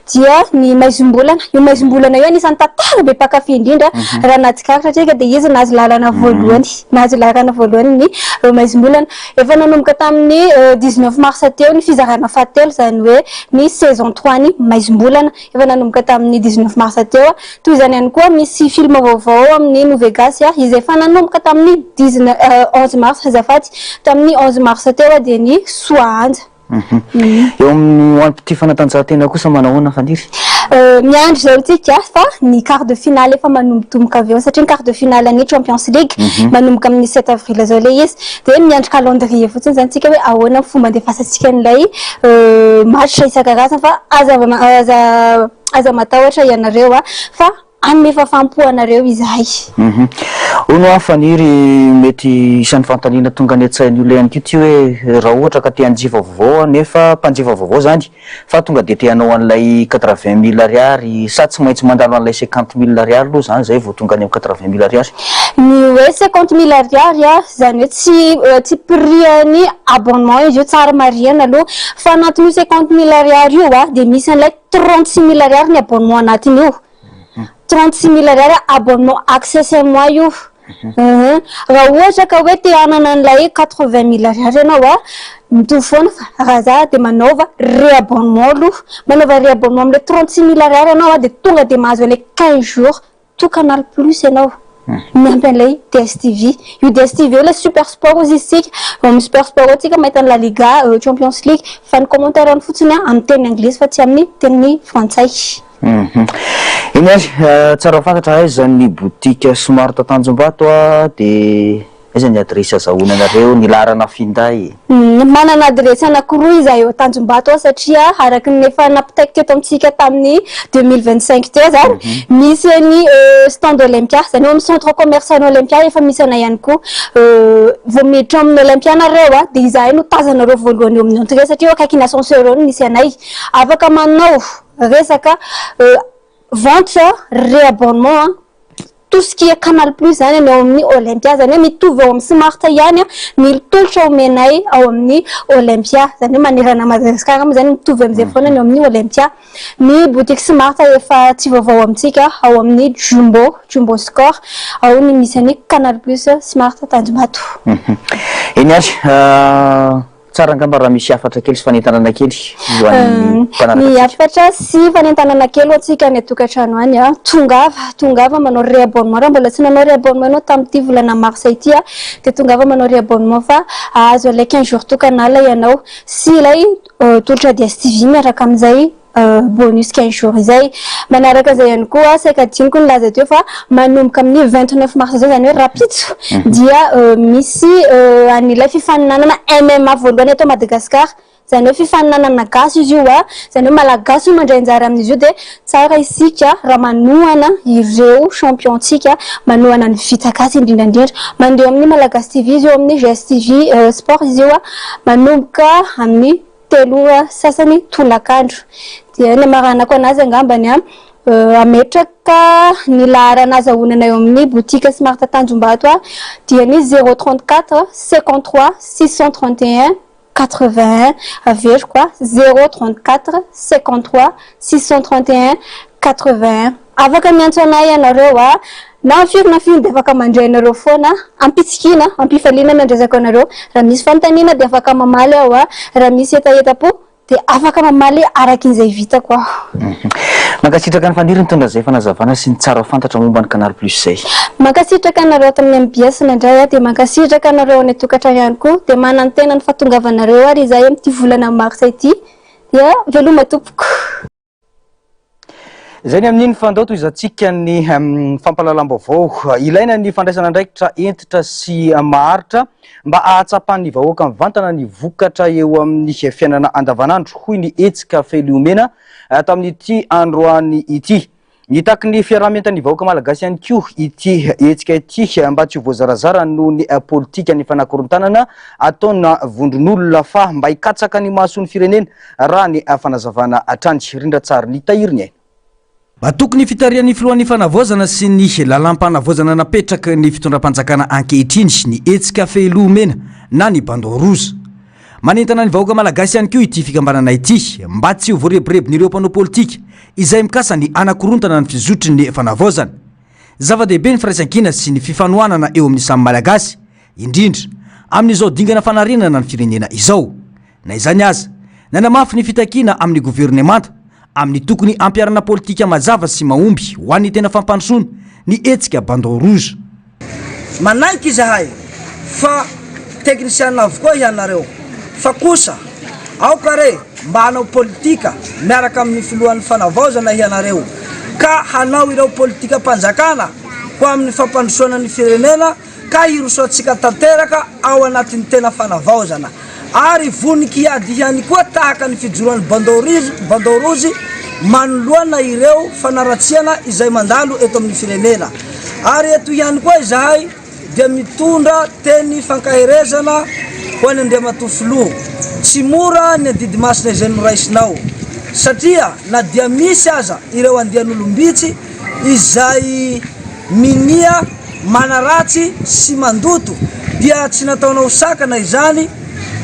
dia ny maizom-bolana. Io maizom-bolana io anisan'ny tantara be mpakafy indrindra raha nahatsikaritra tsika dia izy nahazo lalana voalohany ny maizom-bolana. Efa nanomboka tamin'ny 19 mars teo ny fizarana fahatelo zany hoe ny saison 3 ny maizom-bolana efa nanomboka tamin'ny 19 mars teo. Toy izany ihany koa misy film vaovao amin'ny mauvais gasy izy efa nanomboka tamin'ny 11 mars azafady tamin'ny 11 mars teo dia ny soaanja. Eo amin'ny hoan'ity fanatanjahantena kosa manahoana faniry? Miandry zao tsika fa ny quart de finale efa manombotomboka avy eo satria ny quart de finale ny Champions League manomboka amin'ny 7 avril zao ilay izy dia miandry calendrier fotsiny zany tsika hoe ahoana ny fomba andefasantsika an'ilay match isan-karazany fa aza matahotra ianareo fa anome fafampoanareo izahay. Ono afaniry mety isan'ny fantaniana tonga ny atsainy olo ihany ty hoe raha ohatra ka te hanjifa vaovao nefa mpanjifa vaovao zany fa tonga de te hanao an'ilay 80,000 ariary sa tsy maintsy mandalo an'ilay 50,000 ariary aloha zany zay vao tonga any amin'ny 80,000 ariary. Ny hoe 50,000 ariary zany hoe tsy prix-ny abonnement izy io tsara marihana aloha fa anatin'io 50,000 ariary io de misy an'ilay 36,000 ariary ny abonnement anatiny io. 36,000 ariary abonnement access un mois io. Raha ohatra ka hoe te hanana an'ilay 80,000 ariary ianao mitovy foana fa raha za de manaova réabonnement aloha manaova réabonnement am'ilay 36,000 ariary ianao de tonga de mahazo an'ilay 15 jours tout Canal Plus ianao. Miampy an'ilay DSTV. Io DSTV le super sport izy isika. Amin'ny super sport tsika mahita ny La Liga, Champions League fa ny commentaire ny fotsiny amin'ny teny anglisy fa tsy amin'ny teny frantsay. Iny tsara fantatra aiza ny boutique somary Tatanjombato de aiza ny adresse azahoananareo ny larana finday. Manana adresse anankiroa izahay eo Tanjombato satria araky ny efa napitaiko teto amintsika tamin'ny 2025 teo zany misy ny stand Olympia zany amin'ny centre commercial Olympia efa misy ana ihany koa vao miditra amin'ny Olympia nareo de izahay no tazanareo voalohany eo amin'ny entrée satria akaiky ny ascenseur eo misy anay afaka manao resaka vente réabonnement tout ce qui est Canal Plus zany ny amin'ny Olympia zany mitovy ao amin'ny Smart ihany ny tolotra omenay ao amin'ny Olympia zany manerana Madagasikara zany mitovy amin'izay foana ny amin'ny Olympia. Ny boutique Smart efa tsy vaovao amintsika ao amin'ny Jumbo Score ao ny misy ny Canal Plus Smart Tanjombato. Iny tsara angamba raha misy afatra kely sy fanentanana kely ny afatra sy fanentanana kely atsika ny tokantrano any tongava manao réabonnement raha mbola tsy nanao réabonnement anao tamin'ity volana mars ity de tongava manao réabonnement fa azo ilay 15 jours tokanala ianao sy ilay tolotra DSTV miaraka amin'izay bonus 15 jours izay manaraka zay ihany koa saika diniko nilaza teo fa manomboka amin'ny 29 mars zao zany hoe rapitso dia misy an'ilay fifaninanana MMA voalohany eto Madagasikara zany hoe fifaninanana gasy izy io zany hoe malagasy mandray anjara amin'izy io de tsara isika raha manohana ireo champion tsika manohana ny vita gasy indrindra mandeha amin'ny Malagasy TV izy io amin'ny GSTV sport izy io manomboka amin'ny telo sasany tolakandro dia ny maranako anazy angambany ametraka ny laharana azahoanana eo amin'ny boutique Smart Tanjombato dia ny 034 53 631 81 avery quoi 034 53 631 81 afaka miantso anay ianareo na firy de afaka mandrainareo foana ampitsikina ampifaliana mandrazako anareo raha misy fanontaniana de afaka mamaly ao raha misy etaetapo de afaka mamaly arakin'izay vita koa. Mankasitraka ny faniriny tonga zay fanazavana sy ny tsara fantatra momba ny Canal Plus zay. Mankasitraka anareo tamin'ny MBS nandray de mankasitraka anareo ny tokantrano ihany koa de manantena ny fahatongavanareo ary izahay amin'ity volana mars ity dia veloma tompoko. Zay ny amin'iny fandao toy izatsika ny fampalalam-baovao ilaina ny fandraisana andraikitra entitra sy maharitra mba ahatsapan'ny vahoaka mivantana ny vokatra eo amin'ny fiainana andavanandro hoy ny etsika Feliomena tamin'ity androany ity. Nitaky ny fiaraha-mientan'ny vahoaka malagasy ihany koa ity etsika ity mba tsy ho voazarazara noho ny politika ny fanankorontanana ataona vondron'olona fa mba hikatsaka ny mahasony firenena raha ny fanazavana atrany rindra tsara ny tahiriny. Tokony fitarian'ny filohan'ny fanavozana sy ny lalam-panavozana napetraka ny fitondram-panjakana ankehitriny ny etsika Feliomena na ny Bando Rouge. Manentana ny vahoaka malagasy ihany koa ity fikambanana ity mba tsy ho voarebirebin'ireo mpanao politika izay mikasa ny anakorontana ny fizotry ny fanavozana. Zava-dehibe ny firaisankina sy ny fifanohanana eo amin'ny samy malagasy indrindra amin'izao dingana fanarenana ny firenena izao. Na izany aza nanamafy ny fitakiana amin'ny gouvernemanta amin'ny tokony ampiarana politika mazava sy mahomby ho an'ny tena fampandrosoana ny etsika Bando Rouge. Manaiky izahay fa teknisiana avokoa ianareo fa kosa aokare mba hanao politika miaraka amin'ny filohan'ny fanavaozana ianareo ka hanao ireo politika mpanjakana ho amin'ny fampandrosoana ny firenena ka hirosoantsika tanteraka ao anatin'ny tena fanavaozana ary voninky hiady ihany koa tahaka ny fijoran'ny Bando Rouge manoloana ireo fanaratsiana izay mandalo eto amin'ny firenena. Ary eto ihany koa izahay dia mitondra teny fankaherezana ho any Andriamatoa filoha. Tsy mora ny adidimasina izay noraisinao satria na dia misy aza ireo andian'olombitsy izay minia manaratsy sy mandoto dia tsy nataonao sakana izany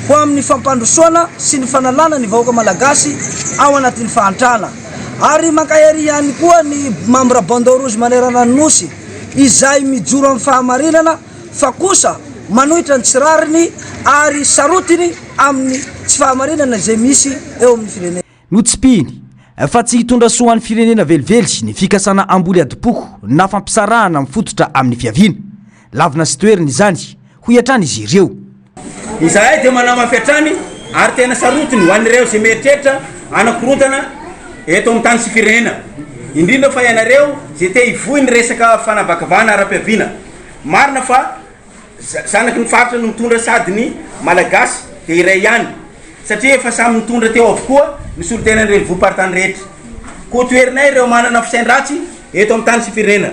ho amin'ny fampandrosoana sy ny fanalana ny vahoaka malagasy ao anatin'ny fahantrana. Ary mankahery ihany koa ny membre Bande Rouge manerana ny nosy izay mijoro amin'ny fahamarinana fa kosa manohitra ny tsirariny ary sarotiny amin'ny tsy fahamarinana izay misy eo amin'ny firenena. Notspiny fa tsy hitondra soan'ny firenena velively ny fikasana amboly adipoko na fampisarahana mifototra amin'ny fiaviana. Lavina sy toeriny izany ho iatrany izy ireo. Izahay dia manao mafiatrany ary tena sarotiny ho an'ireo izay mieritreritra anakorotana eto amin'ny tany sy firenena. Indrindra fa ianareo izay te hivohy ny resaka fanavakavahana ara-piaviana. Marina fa zanaky ny faritra no mitondra sady ny malagasy dia iray ihany. Satria efa samy mitondra teo avokoa ny solotenan'ny renivohim-paritany rehetra. Koa toerinay ireo manana fisain-dratsy eto amin'ny tany sy firenena.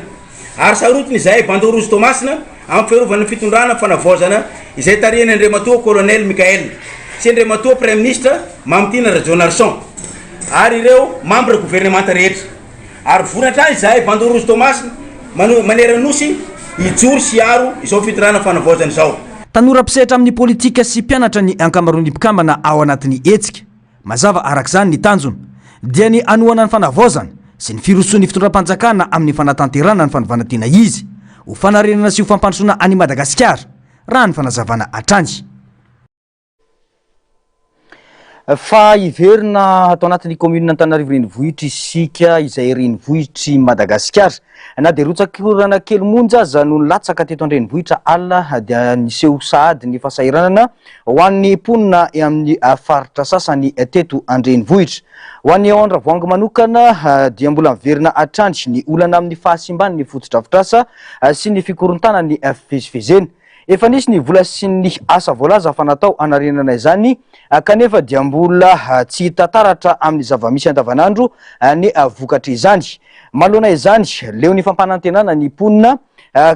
Ary sarotiny izahay Bande Rouge Tomasina amin'ny fiarovana ny fitondrana fanavaozana izay tarihany Andriamatoa Colonel Mikael sy Andriamatoa Premier Ministre Mamotina Rajonarson ary ireo membre gouvernemanta rehetra. Ary vonatrany izahay Bande Rouge Tomasina maneran-nosy hijoro sy aro izao fitondrana fanavaozana izao. Tanora mpisetra amin'ny politika sy mpianatra ny ankamaroan'ny mpikambana ao anatin'ny hetsika. Mazava arak'izany ny tanjona dia ny anohana ny fanavaozana sy ny firosoan'ny fitondram-panjakana amin'ny fanatanterana ny fanavanatiana izy ho fanarenana sy ho fampandrosoana any Madagasikara raha ny fanazavana atrany. Fa iverina atao anatin'ny commune Antananarivo renivohitra isika izay renivohitry Madagasikara na dia rotsakorana kely monja aza no latsaka teto an-drenivohitra alina dia niseho sahady ny fahasahiranana ho an'ny mponina amin'ny faritra sasany teto an-drenivohitra. Ho an'ny ao Andravoahangy manokana dia mbola miverina atrany ny olana amin'ny fahasimban'ny fotodrafitrasa sy ny fikorontana ny fivezivezena. Efa nisy ny vola sy ny asa voalaza fa natao anarenana izany kanefa dia mbola tsy hita taratra amin'ny zava-misy andavanandro ny vokatra izany. Manoloana izany leo ny fampanantenana ny mponina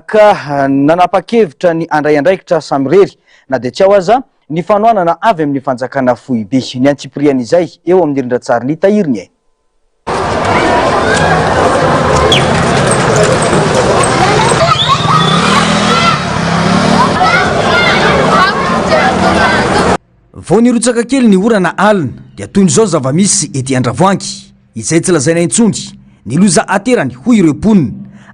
ka nanapa-kevitra ny andray andraikitra samirery na dia tsy ao aza ny fanoanana avy amin'ny fanjakana fohibe. Ny antsipiriana izay eo amin'ny rindra-tsary ny tahiriny. Vao nirotsaka kely ny orana alina dia toy n'izao zava-misy ety Andravoahangy izay tsy lazaina intsony ny loza aterany hoy ireo mponina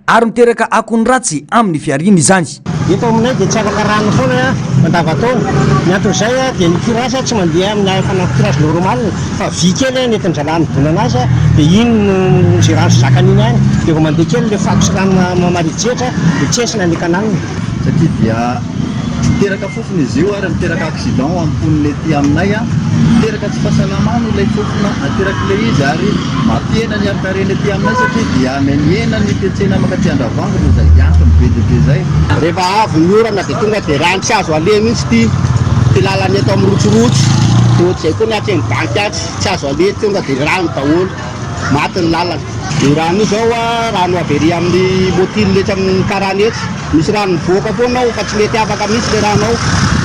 ary miteraka akony ratsy amin'ny fiarina izany. Eto aminay dia tsy afaka rano foana mandavataona. Ny anton'izay dia ny pirasa tsy mandeha amin'ny fanafirasy normal fa vy kely nentin'ny zalany donana azy dia iny no zay rano sy zakany iny ihany dia vao mandeha kely le fako sy rano maridjetra dia tsy esina ny kanalina. Satria dia miteraka fofona izy io ary miteraka accident amponiny ety aminay miteraka tsy fahasalamana ilay fofona ateraka ilay izy ary mampiena ny arkarena ety aminay satria dia miena ny fihetsena makaty Andravoahangy no zay antony be dia be zay. Rehefa avy ny orana dia tonga dia rano tsy azo aleha mihitsy ty lalany eto amin'ny rotsorotsy ohatr'izay koa ny aty amin'ny banky aty tsy azo aleha tonga dia rano daholo maty ny lalana. Io rano io zao rano avery amin'ny motile letsy amin'ny karany etsy misy rano mivoaka foanao fa tsy mety afaka mihitsy le rano ao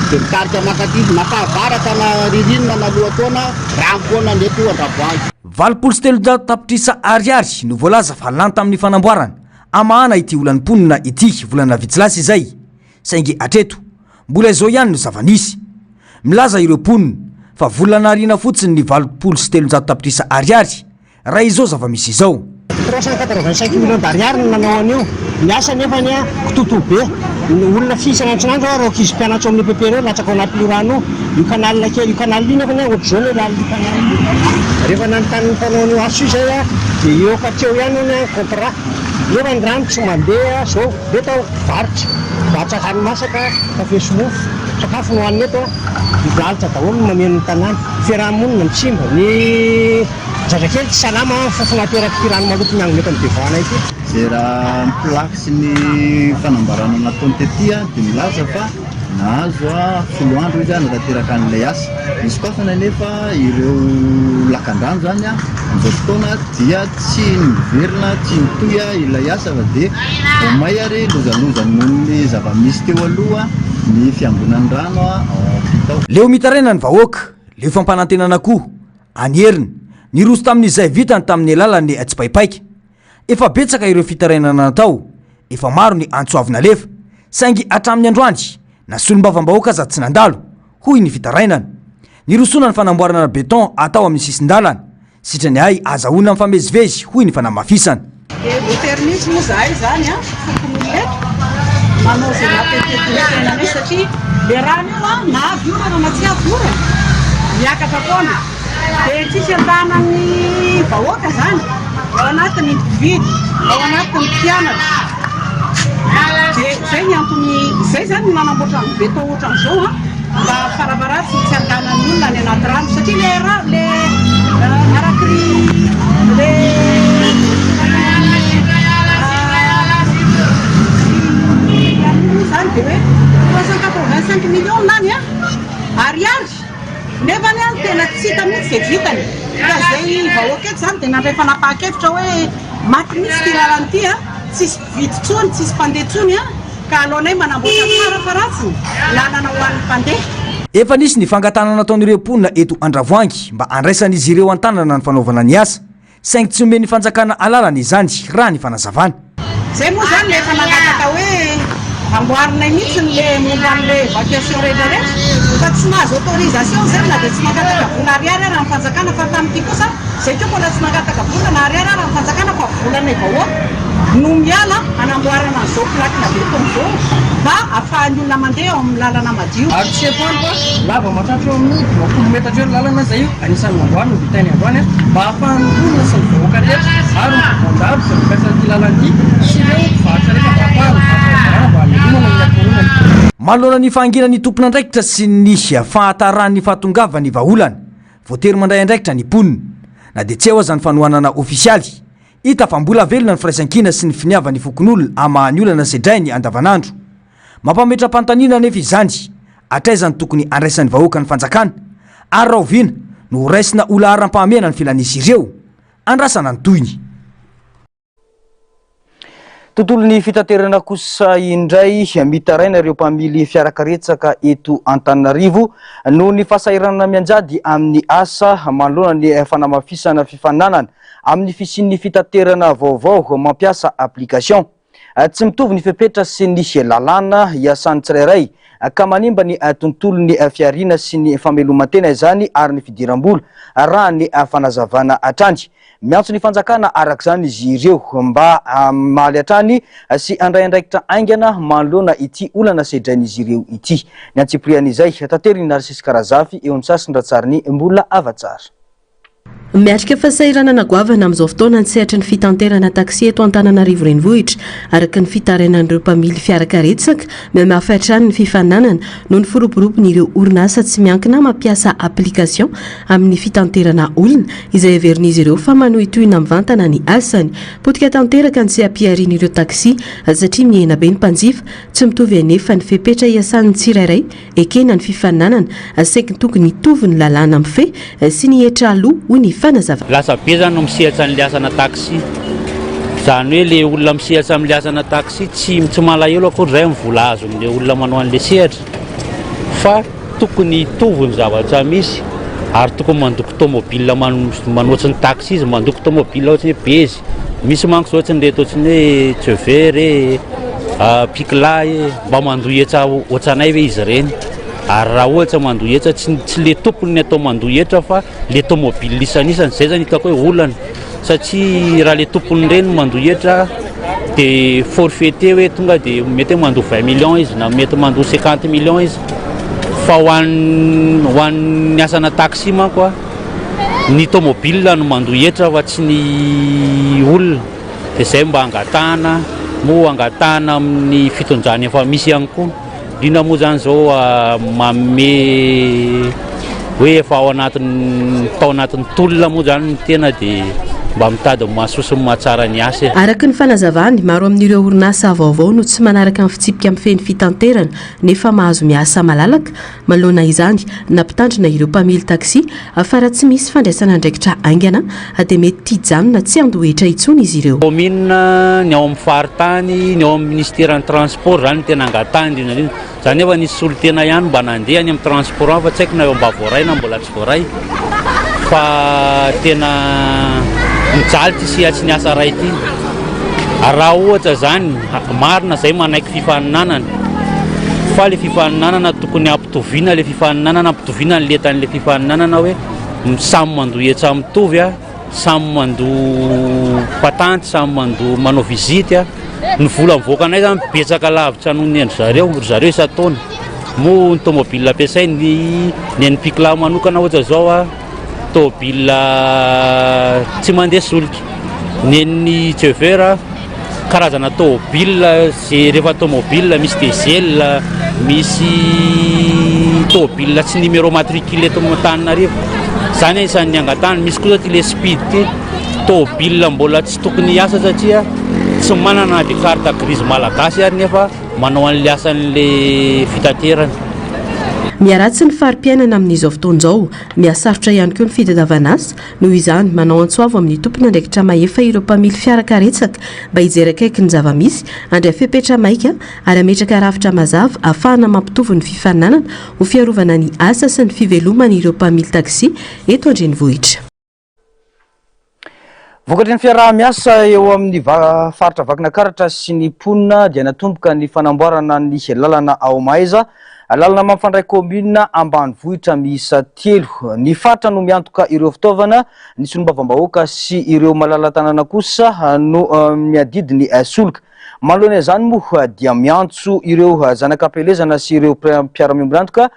dia mitarika makaty nafahavaratra na ririnina na lohataona rano foana ny eto Andravoahangy. 23 tapitrisa ariary no voalaza fa lany tamin'ny fanamboarana amahana ity olan'ny mponina ity volana vitsilasy izay saingy atreto mbola izao ihany no zava-nisy. Milaza ireo mponina fa volana arina fotsiny ny 23 tapitrisa ariary raha izao zava-misy izao. 385 millions d'ariary no nanao an'io. Miasa nefa ny kitoto be ny olona fisan'antsinandro ary ankizy mpianatra amin'ny PPR latsaka ao anaty rano io kanalina kely io kanal io nefa ny ohatr'izao ny laliny kanal rehefa nanontany ny mpanao an'io aso io zay dia eo katreo ihany ny contrat nefa ny rano tsy mandeha zao eto varitra varitra ranomasaka kafe somofo sakafo no hoanina eto mivalitra daholo no mameno ny tanàna fiarahamonina mitsimba ny zazakely tsy salama fofona ateraky ty rano maloto miangona eto amin'ny devana ity. Zay raha miplaky sy ny fanambarana nataony tetya dia milaza fa nahazo foloandro izy natateraka an'ilay asa misy koa nefa ireo lakan-drano zany am'izao fotoana dia tsy niverina tsy nitoya ilay asa fa dia omay ary lozalozany nohon'ny zava-misy teo aloha ny fiambonan'ny rano vitao. Leo mitaraina ny vahoaka leo fampanantenana koa anyheriny ny roso tamin'izay vitany tamin'ny alalan'ny Tsipaipaika. Efa betsaka ireo fitarainana natao, efa maro ny antsoavina lefa saingy atramin'ny androany na solombavam-bahoaka aza tsy nandalo hoy ny fitarainana. Ny rosona ny fanamboarana beton atao amin'ny sisin-dalana sitrany ay azahoana amin'ny famezivezy hoy ny fanamafisana. Determinisme moa zahay zany fokony eto manao zay napetetenanay satria le rano io na avy orana na tsy avy orana miakatra foana dia tsisy antanan'ny vahoaka zany ao anatin'ny mpividy ao anatin'ny mpianatra dia zay ny antony zay zany ny nanamboatra ny beton ohatran'izao mba farabaratsy tsy antanan'ny olona ny anaty rano satria le araky le zany dia hoe 385 millions nany ariary nefa ny any tena tsy hita mihitsy zay vitany ka zay vahoaka eto zany dia nandray fanapahakevitra hoe maty mihitsy ty lalana ty tsisy vititsony tsisy mpandeha tsony ka alohanay manamboatra tsara fa ratsiny lalana ho an'ny mpandeha. Efa nisy ny fangatanana nataon'ireo mponina eto Andravoangy mba andraisan'izy ireo an-tanana ny fanaovana ny asa saingy tsy omeny fanjakana alalana izany raha ny fanazavana. Zay moa zany le efa nangataka hoe amboarinay mihitsy le momba an'le vacation rehetrarehetra fa tsy nahazo autorisation zay na dia tsy nangataka vola ariary raha ny fanjakana fa tamin'ity kosa zay teo mbola tsy nangataka vola na ariary raha ny fanjakana fa volanay vahoaka no miala anamboarana an'izao plakina beton zao mba ahafahan'ny olona mandeha ao amin'ny lalana madio. Ary tsy etoany fa lava mahatratra eo amin'ny 20 metatra eo lalana zay io anisan'ny namboarina vitany androany mba ahafahan'ny olona sy ny vahoaka rehetra ary mandalo sy mipetsaky lalana ity sy ireo varotra rehetra mba ahafahana mba hamelomana ny ankohonany. Manoloana ny fahanginan'ny tompona andraikitra sy ny fahatarany fahatongavany vahaolana voatery mandray andraikitra ny mponina na dia tsy eo aza ny fanohanana ofisialy hita fa mbola velona ny firaisan-kina sy ny finiavany fokon'olona amahany olana sedrainy andavanandro. Mampametra-pantaniana nefa izany atraizany tokony andraisan'ny vahoaka ny fanjakana ary raha oviana no raisina ola aram-pahamena ny filanisy ireo andrasana ny toyny. Tontolon'ny fitaterana kosa indray mitaraina ireo mpamily fiarakaretsaka eto Antananarivo no ny fahasahiranana mianjady amin'ny asa manoloana ny fanamafisana fifananana amin'ny fisin'ny fitaterana vaovao mampiasa application. Tsy mitovy ny fepetra sy ny lalàna iasan'ny tsirairay ka manimba ny tontolon'ny fiarina sy ny famelomantena izany ary ny fidiram-bola raha ny fanazavana atrany. Miantso ny fanjakana araka izany izy ireo mba maly atrany sy andray andraikitra aingana manoloana ity olana sedrain'izy ireo ity. Ny antsiprian'izay tanteriny Narsisy Karazafy eo amin'ny sasiny ratsariny mbola avatsara. Miatrika fasahirana nagoavana amin'izao fotoana ny sehatra ny fitanterana taksi eto Antananarivo renivohitra araka ny fitarainan'ireo mpamily fiarakaretsaka mahafaitrany ny fifananana noho ny firoborobon'ireo orinasa tsy miankina mampiasa application amin'ny fitanterana olona izay averin'izy ireo fa manohitohina mivantana ny asany. Potika tanteraka ny tsy ampiarian'ireo taksi satria mihena be ny mpanjifa tsy mitovy anefa ny fepetra iasan'ny tsirairay ekena ny fifananana saingy tokony hitovy ny lalàna amin'ny fe sy ny hetra aloha hoy ny fanazava. Lasa be zany no misehatra ny asana taksi zany hoe le olona misehatra amin'ny asana taksi tsy malahelo akory zay mivola azo amin'le olona manao an'le sehatra fa tokony hitovy ny zavatra misy ary tokony mandoko tomobile manoatra ny taksi izy mandoko tomobile ohatrany hoe bezy misy manko zao ohatrany le ohatrany hoe tsevery pikla mba mandohetra ohatranay hoe izy reny ary raha ohatra mandohetra tsy le tompony ny atao mandohetra fa le tomobile isan'isany zay zany hitako hoe olana satria raha le tompony reny mandohetra dia forfaité hoe tonga dia mety mando 20 millions izy na mety mando 50 millions izy fa ho an'ny asana taxi manko ny tomobile no mandohetra fa tsy ny olona dia zay mba angatahana mo angatahana amin'ny fitondrany efa misy ihany koa dina moa zany zao mame hoe efa ao anatin'ny tao anatin'ny tolona moa zany tena dia mba mitady mahasoso mahatsara ny asa. Araka ny fanazavany, maro amin'ireo orinasa vaovao no tsy manaraka amin'ny fitsipika amin'ny feny fitanterana nefa mahazo miasa malalaka. Manoloana izany, nampitandrina ireo mpamily taxi afara tsy misy fandraisana andraikitra aingana dia mety tijanona tsy andohetra intsony izy ireo. Commune ny ao amin'ny faritany, ny ao amin'ny ministère transport zany tena angatahana zany efa nisy olo tena ihany mba nandeha any amin'ny transport fa tsy haiko na eo mba voaray na mbola tsy voaray fa tena mijaly ty siatsy ny asa ray ty. Raha ohatra zany marina zay manaiky fifaninanana fa le fifaninanana tokony ampitoviana le fifaninanana ampitoviana ny letan'le fifaninanana hoe samy mandoa etsa mitovy a samy mandoa patanty samy mandoa manao vizity a ny vola mivoaka anay zany betsaka lavitra noho ny endry zareo isa-taona mo ny tomobile ampiasay ny NPCLA manokana ohatra zao a tomobile tsy mandeha solika ny chauffeur karazana tomobile zay rehefa tomobile misy diesel misy tomobile tsy numéro matricule eto Antananarivo zany isan'ny angatahana. Misy kosa ty le speed ty tomobile mbola tsy tokony hiasa satria tsy manana ty carte grise malagasy ary nefa manao an'le asan'le fitaterana. Miaratsy ny fari-piainana amin'izao fotoan'izao, mihasarotra ihany koa ny fitadiavana asa. Noho izany, manao antsoavo amin'ny tompony andraikitra mahefa ireo mpamily fiarakaretsaka mba hijery akaiky ny zava-misy andray fepetra maika ary ametraka rafitra mazava ahafahana mampitovy ny fifaninanana ho fiarovana ny asa sy ny fivelomany ireo mpamily taxi eto andrenivohitra. Vokatry ny fiaraha-miasa eo amin'ny faritra Vakinakaratra sy ny ponina dia natomboka ny fanamboarana ny lalana ao Maiza, lalana mampifandray commune ambanivohitra miisa 3. Ny faritra no miantoka ireo fitaovana, ny solombavambahoaka sy ireo malala-tanana kosa no miadidi ny solika. Manoloana izany moa dia miantso ireo zanakam-pelezana sy ireo mpiara-miombrantoka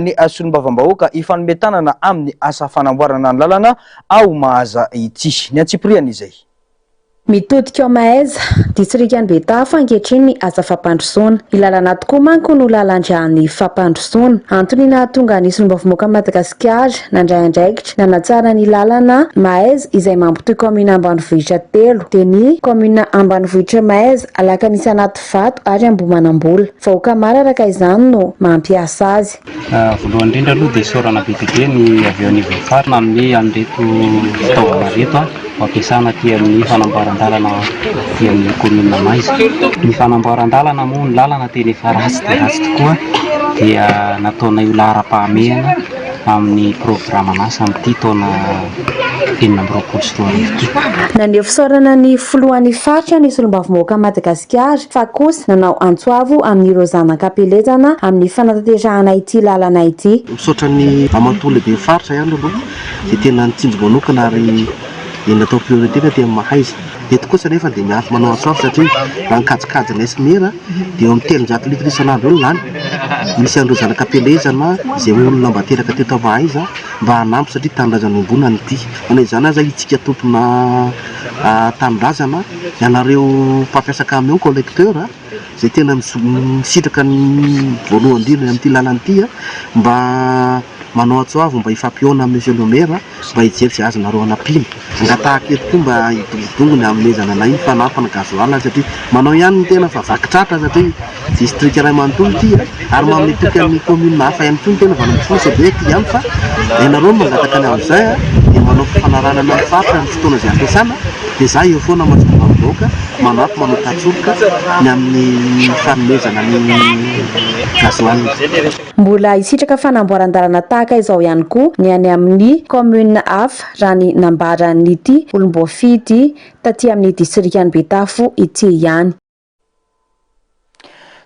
ny solombavambahoaka ifanometanana amin'ny asa fanamboarana ny lalana ao Mahaza ity. Ny antsipriana izay. Mitodika ao Mahaiza, distrikan Betafo ankehitriny ny asa fampandrosoana. Ilalana tokoa manko no lalandrian'ny fampandrosoana. Antony nahatonga ny solombavambahoaka Madagasikara nandray andraikitra nanatsara ny lalana Mahaiza izay mampitohy commune ambanivohitra 3 dia ny commune ambanivohitra Mahaiza alaka nisy anaty vato ary ambomanambola. Vahoaka maro araka izany no mampiasa azy. Voalohany indrindra aloha dia saorana bebe ny avy ao anivon'ny amin'ny an'ireto fitaovana reto ampiasana ty amin'ny fanamboaran-dalana ty amin'ny commune Mahaiza. Ny fanamboaran-dalana moa ny lalana tena efa ratsy dia ratsy tokoa dia nataona io lahara-pahamehana amin'ny programan'asa amin'ity taona 2024. Naneho fisaorana ny filohan'ny faritra ny solombavambahoaka Madagasikara fa kosa nanao antsoavo amin'ireo zanakam-pelezana amin'ny fanatanterahana ity lalana ity. Misaotra ny amantolo lehibe faritra ihany aloha dia tena nitsinjo manokana ary natao priorité dia Mahaiza. Eto kosa nefa dia miafy manao antsoavo satria raha nikajikajy ny esmera dia eo amin'ny 300 litatra isan'andro eo lany. Misy an'ireo zanakam-pelezana izay olona mba teraka teto Mahaiza mba hanampy satria tanindrazana ombonana ity. Manao izany aza itsika tompona tanindrazana ianareo mpampiasa camion collecteur izay tena misitraka ny voalohany indrindra amin'ity lalana ity mba manao antsoavo mba hifampiona amin'ny selomera mba hijery izay azonareo anampiny. Angatahaka eto koa mba hidongidongony amin'ny zanana iny fanampana gazoala satria manao ihany ny tena fa vakitratra satria district iray manontolo ity ary mametoky amin'ny commune hafa ihany koa ny tena vanampofosa be ety ihany fa ianareo mangataka ny amin'izay dia manao fifanarana amin'ny faritra ny fotoana izay ampiasana dia za eo foana matsovambahoaka manampy manao tatsoloka ny amin'ny fanomezana ny gazoala. Mbola hisitraka fanamboaran-dalana tahaka izao ihany koa ny any amin'ny commune hafa raha ny nambaran'ity olom-boafity taty amin'ny distrikan Betafo ity ihany.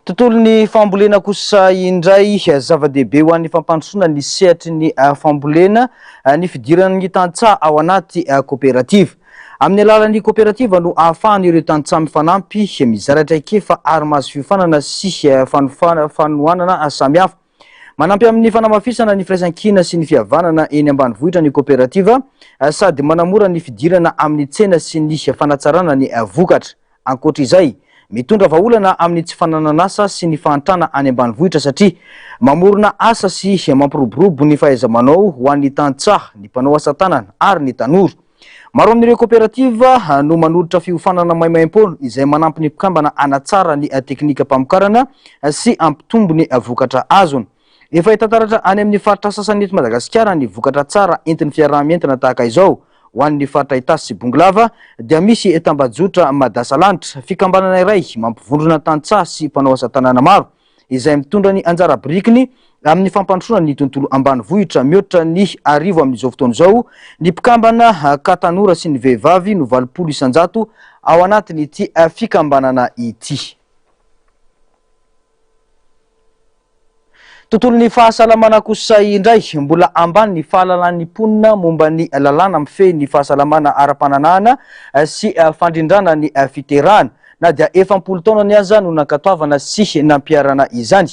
Tontolo ny fambolena kosa indray zava-dehibe ho an'ny fampandrosoana ny sehatry ny fambolena ny fidiran'ny tantsaha ao anaty coopérative. Amin'ny alalan'ny coopérative no ahafahan'ireo tantsaha mifanampy mizaratra ikefa ary mahazo fiofanana sy fanohanana samihafa. Manampy amin'ny fanamafisana ny firaisankina sy ny fihavanana eny ambanivohitra ny coopérative sady manamora ny fidirana amin'ny tsena sy ny fanatsarana ny vokatra. Ankoatr'izay, mitondra vahaolana amin'ny tsy fananan'asa sy ny fahantrana any ambanivohitra satria mamorona asa sy mampiroborobo ny fahaiza-manao ho an'ny tantsaha, ny mpanao asa tanana ary ny tanora. maro amin'ireo coopérative no manolotra fiofanana maimaim-polo izay manampy ny mpikambana anatsara ny teknika mpamokarana sy ampitombo ny vokatra azony. Efa hitantaratra any amin'ny faritra sasany eto Madagasikara ny vokatra tsara entin'ny fiaraha-mientana tahaka izao. Ho an'ny faritra Itasy sy Bongolava dia misy etambajotra Madasalanitra, fikambanana iray mampivondrona tantsaha sy mpanao asa tanana maro izay mitondra ny anjara birikiny amin'ny fampandrosoana ny tontolo ambanivohitra mihoatra ny 10 amin'izao fotoana izao. Ny mpikambana Katanora sy ny vehivavy no 80 isanjato ao anatin'ity fikambanana ity. Tontolo ny fahasalamana kosa indray mbola ambany ny fahalalan'ny mponina momba ny lalàna mifehy ny fahasalamana ara-pananahana sy fandrindrana ny fiterahana na dia 70 taona ny aza no nankatoavana sy nampiarana izany.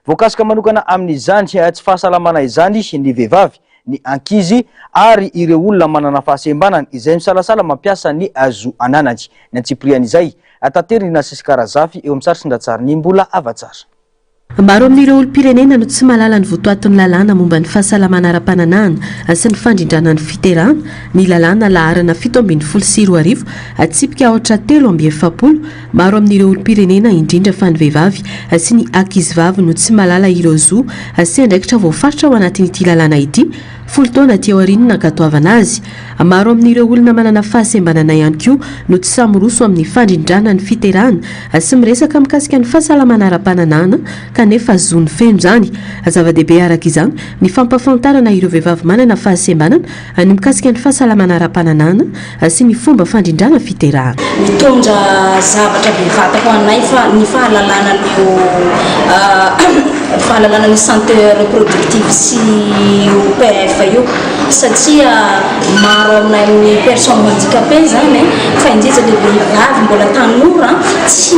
Voakasika manokana amin'izany tsy fahasalamana izany ny vehivavy, ny ankizy ary ireo olona manana fahasembanana izay misalasala mampiasa ny azo ananany. Ny antsiprian'izay atatery na Sisikarazafy eo amin'ny saritsin-datsara ny mbola avatsara. Maro amin'ireo olom-pirenena no tsy mahalala ny votoaton'ny lalàna momba ny fahasalamana ara-pananahana sy ny fandrindrana ny fiterahana. Ny lalàna laharana 7.24 atsipika 3.7. Maro amin'ireo olom-pirenena indrindra fa ny vehivavy sy ny ankizivavy no tsy mahalala ireo zo sy andraikitra voafaritra ao anatin'ity lalàna ity. 10 taona aty aoriana nankatoavana azy. Maro amin'ireo olona manana fahasembanana ihany koa no tsy samiroso amin'ny fandrindrana ny fiterahana sy miresaka mikasika ny fahasalamana ara-pananahana kanefa zony feno zany. Zava-dehibe araka izany ny fampafantarana ireo vehivavy manana fahasembanana ny mikasika ny fahasalamana ara-pananahana sy ny fomba fandrindrana fiterahana. Mitondra zavatra bevata ho anay fa ny fahalalana fahalalana ny santé reproductive sy OPF io satria maro aminay amin'ny personne handicapé zany fa indrindra le vehivavy mbola tanora tsy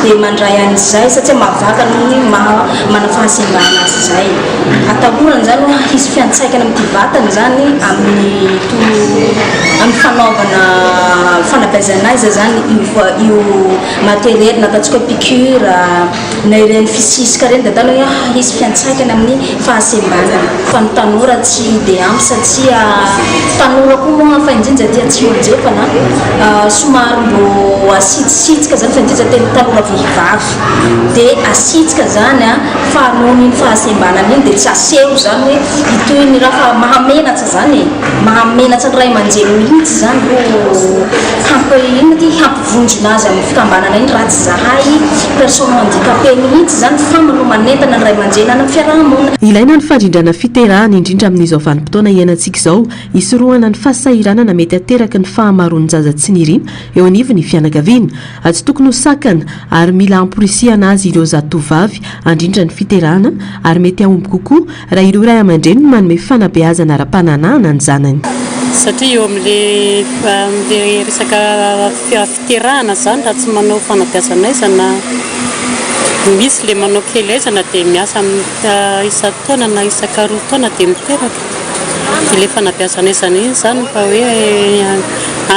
dia mandray an'izay satria mavaka ny mana fahasembanana azy izay. Atahorana zany hisy fiantsaikana amin'ity vatany zany amin'ny fanaovana fanabeazana azy zany io matériel nataontsika piqûre na ireny fisisika reny dia taloha hisy fiantsaikana amin'ny fahasembanana fa ny tanora tsy dia ampy satria tanora koa moa fa indrindra dia tsy olojefana somary mbo asitsitsika zany fa indrindra tena tanora vehivavy dia asitsika zany fa nohon'iny fahasembanana iny dia tsy aseho zany hoe itoy ny raha fa mahamenatra zany mahamenatra ny ray aman-dreny mihitsy zany hampivondrona azy amin'ny fikambanana iny raha tsy zahay personne handicapé mihitsy zany fa manao manentana ny ray aman-dreny any amin'ny fiarahamonina. Ilaina ny fandrindrana fiterahana indrindra amin'izao vanim-potoana iainantsika izao hisorohana ny fahasahiranana mety ateraka ny fahamaron'ny zaza tsy nirina eo anivony ny fianakaviana. Tsy tokony ho sakana ary mila amporisihana azy ireo zatovavy andrindra ny fiterahana ary mety ahomby kokoa raha ireo ray aman-dreny no manome fanabeazana ara-pananahana ny zanany. Satria eo amin'le resaka fiterahana zany raha tsy manao fanabeazana aizana misy le manao kely aizana dia miasa isa-taona na isa-2 taona dia miteraka. Dia le fanabeazana aizana iny zany fa hoe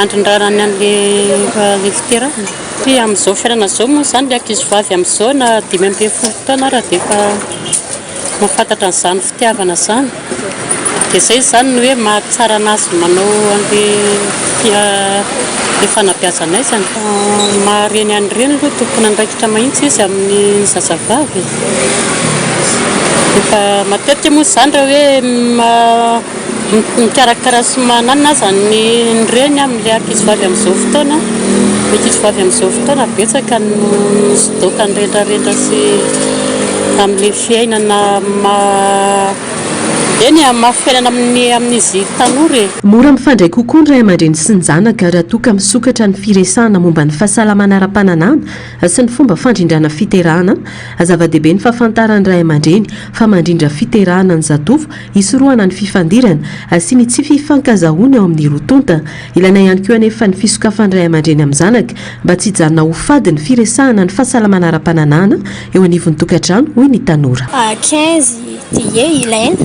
andrindrana an'le fiterahana. Dia amin'izao fiainana zao moa zany le ankizivavy amin'izao na 5-10 taona raha dia efa mahafantatra an'izany fitiavana zany. Dia izay zany no hoe mahatsara anazy manao an'le fanabeazana aizana. Mahareny an'ireny aloha tokony andraikitra mahitsy izy amin'ny zazavavy. Efa matetika moa zany raha hoe mikarakara sy manana zany nyreny amin'ilay ankizivavy amin'izao fotoana. Ankizivavy amin'izao fotoana betsaka no sidoka nyrendrarendra sy amin'ilay fiainana eny mahafiainana amin'izy tanora. Mora mifandray kokoa ny ray aman-dreny sy ny zanaka raha toka misokatra ny firesahana momba ny fahasalamana ara-pananahana sy ny fomba fandrindrana fiterahana. Zava-dehibe ny fahafantarany ray aman-dreny fa mandrindra fiterahana ny zatovo hisorohana ny fifandirana sy ny tsy fifankazahoana eo amin'ny rotonta. Ilaina ihany koa anefa ny fisokafan'ny ray aman-dreny amin'ny zanaka mba tsy hijanona ho fady ny firesahana ny fahasalamana ara-pananahana eo anivon'ny tokantrano hoy ny tanora. 15 dia ilaina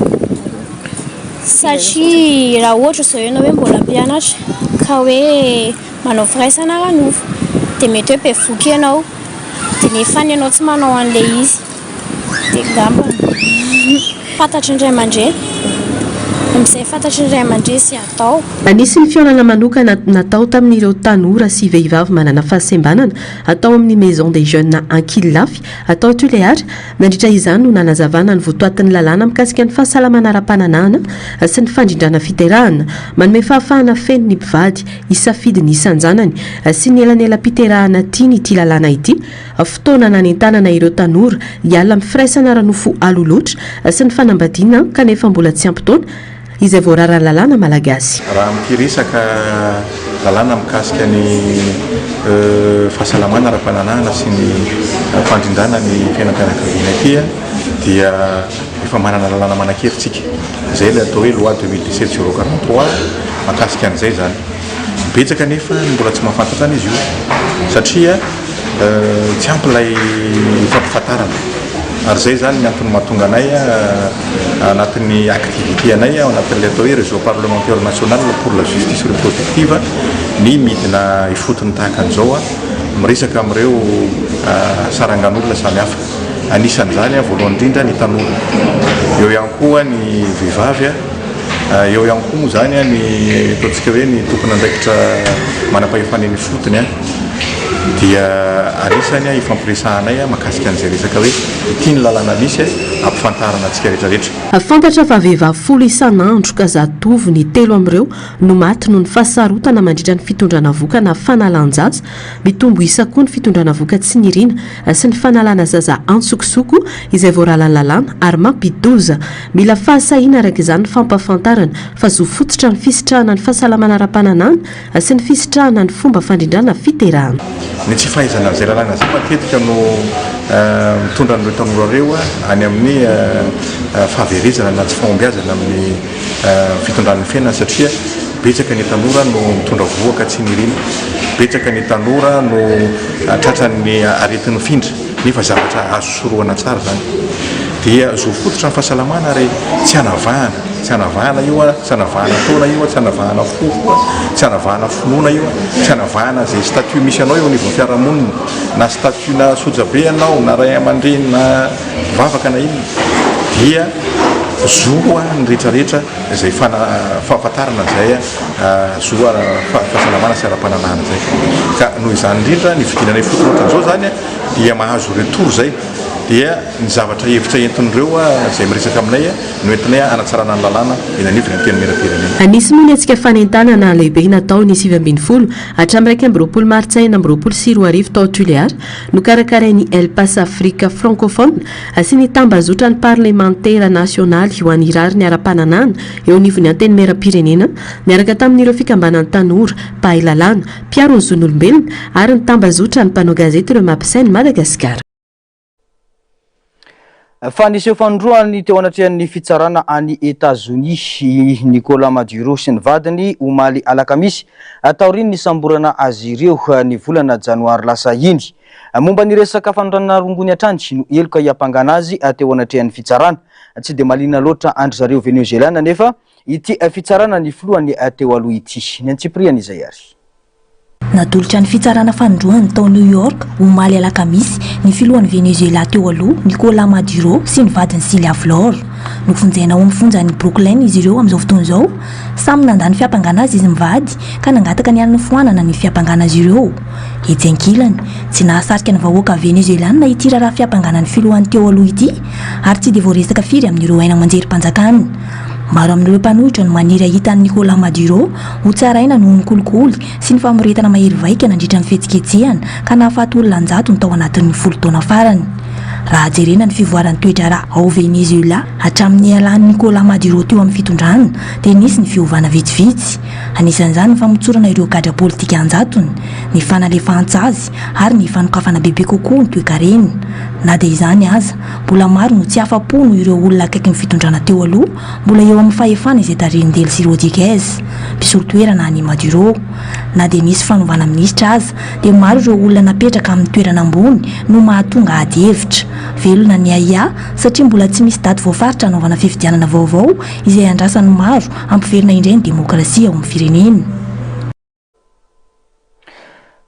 satria raha ohatra zao ianao hoe mbola mpianatra ka hoe manao firaisana ranova dia mety hoe bevoky ianao dia nefa ianao tsy manao an'ilay izy dia ngamba fantatra indray aman-dreny amin'izay fantatry ny ray aman-dresy atao. Anisy ny fiolana manokana natao tamin'ireo tanora sy vehivavy manana fahasembanana atao amin'ny maison des jeunes Ankilafy atao Tuleary. Nandritra izany no nanazavana ny votoatin'ny lalàna mikasika ny fahasalamana ara-pananahana sy ny fandrindrana fiterahana, manome fahafahana feno ny mpivady isafidy ny isanjanany sy ny elanelam-piterahana tiany ity lalàna ity. Fotoana nanentanana ireo tanora hiala amin'ny firaisana ranofo alo loatra sy ny fanambadiana kanefa mbola tsy ampy-taona izay voarara lalàna malagasy. Raha mikirisaka lalàna mikasika ny fahasalamana ara-pananahana sy ny fandrindrana ny fiainam-pianakaviana ity dia efa manana lalàna manan-keritsika. Izay ilay atao hoe loi 2017/043 makasika an'izay zany. Betsaka nefa mbola tsy mahafantatra izy io satria tsy ampy ilay fampifantarana. Ary zay zany ny antony mahatonga anay anatin'ny activité anay anatin'ilay atao hoe réseau parlementaire national pour la justice reproductive ny midina ifotony tahaka an'izao miresaka amin'ireo sarangan'olona samihafa. Anisan'izany voalohany indrindra ny tanora, eo ihany koa ny vehivavy, eo ihany koa moa zany ny ataontsika hoe ny tompona andraikitra manam-pahefana ny fotony dia anisany ifampiresahanay makasika an'izay resaka hoe ity ny lalàna misy ampifantarana antsika rehetrarehetra. Fantatra fa vehivavy 10 isan'andro ka zatovo ny 3 amin'ireo no maty noho ny fahasarotana mandritra ny fitondrana voka na fanalan-jaza, mitombo isa koa ny fitondrana voka tsy nirina sy ny fanalana zaza antsokosoko izay voaralany lalàna ary mampidoza. Mila fahasahina araka izany fampafantarana fa zo fototra ny fisitrahana ny fahasalamana ara-pananahana sy ny fisitrahana ny fomba fandrindrana fiterahana. Ny tsy fahaizana an'izay lalàna izay matetika no mitondra an'ireo tanora ireo any amin'ny fahaverezana na tsy fahombiazana amin'ny fitondran'ny fiainana satria betsaka ny tanora no mitondra voaka tsy nirina, betsaka ny tanora no tratran'ny aretin'ny findra nefa zavatra azo soroana tsara zany. Dia zo fototra ny fahasalamana ary tsy hanavahana io tsy hanavahana taona io tsy hanavahana fofo tsy hanavahana finoana io tsy hanavahana zay statut misy anao eo anivon'ny fiarahamonina na statut na sojabe anao na ray aman-dreny na vavaka na inona dia zoa ny rehetrarehetra izay fahafantarana zay zoa fahasalamana sy ara-pananahana zay. Ka noho izany indrindra ny vidinanay fotony ohatran'izao zany dia mahazo retour zay dia ny zavatra hevitra entin'ireo izay miresaka aminay no entinay anatsarana ny lalàna eny anivony amin'ny teny merapirenena. Anisy moa ny antsika fanentanana lehibe natao ny 7 hatramin'ny 20 martsaina 20 tao Tuleary no karakarain'ny El Pass Afrique francophone sy ny tambazotra ny parlementaire nasionaly ho an'ny irary ny ara-pananahana eo anivony anteny merapirenena miaraka tamin'ireo fikambanan'ny tanora, mpahay lalàna, mpiaro ny zon'olombelona ary ny tambazotra ny mpanao gazety ireo mampisainy Madagasikara. Fa niseho fandroany teo anatrehan'ny fitsarana any États-Unis Nicolas Maduro sy ny vadiny omaly alakamisy taoriny ny samborana azy ireo ny volana janoary lasa iny. Momba ny resaka fandroana rongony atrandry no eloka hiampangana azy teo anatrehan'ny fitsarana. Tsy dia malina loatra andry zareo venezuelana nefa ity fitsarana ny filohany teo aloha ity. Ny Antsipriana izay ary. Natolotra ny fitsarana fandroany tao New York omaly alakamisy ny filohan'ny Venezuela teo aloha Nicolas Maduro sy ny vadiny Cilia Flor. Nofonjaina ao amin'ny fonjan'ny Brooklyn izy ireo amin'izao fotoana izao. Samy nandany fiampangana azy izy mivady ka nangataka ny alina foanana ny fiampangana azy ireo. Etsy ankilany tsy nahasarika ny vahoaka venezuelana ity raha fiampanganany filohany teo aloha ity ary tsy dia voaresaka firy amin'ireo aina manjerim-panjakana. Maro amin'ireo mpanohitra no maniry ahitan'ny Nicolas Maduro ho tsaraina noho ny kolikoly sy ny famoretana mahery vaika nandritra ny fihetsiketsehana ka nahafaty olona 100 ny tao anatin'ny 10 taona farany. Raha jerena ny fivoaran'ny toetrara ao Venezuela hatramin'ny alan'ny Nicolas Maduro teo amin'ny fitondrana dia nisy ny fiovana vitsivitsy. Anisan'izany ny famotsorana ireo gadra politika anjatony, ny fanalefahan-tsazy ary ny fanokafana bebe kokoa ny toe-karena. Na dia izany aza, mbola maro no tsy afa-po noho ireo olona akaiky ny fitondrana teo aloha mbola eo amin'ny fahefana izay tarenin-dely sy Rodriguez, mpisolo-toerana any Maduro. Na dia nisy fanovana minisitra aza dia maro ireo olona napetraka amin'ny toerana ambony no mahatonga ady hevitra. Velona ny AIA satria mbola tsy misy daty voafaritra hanaovana fifidianana vaovao izay andrasan'ny maro hampiverina indray ny demokrasia ao amin'ny firenena.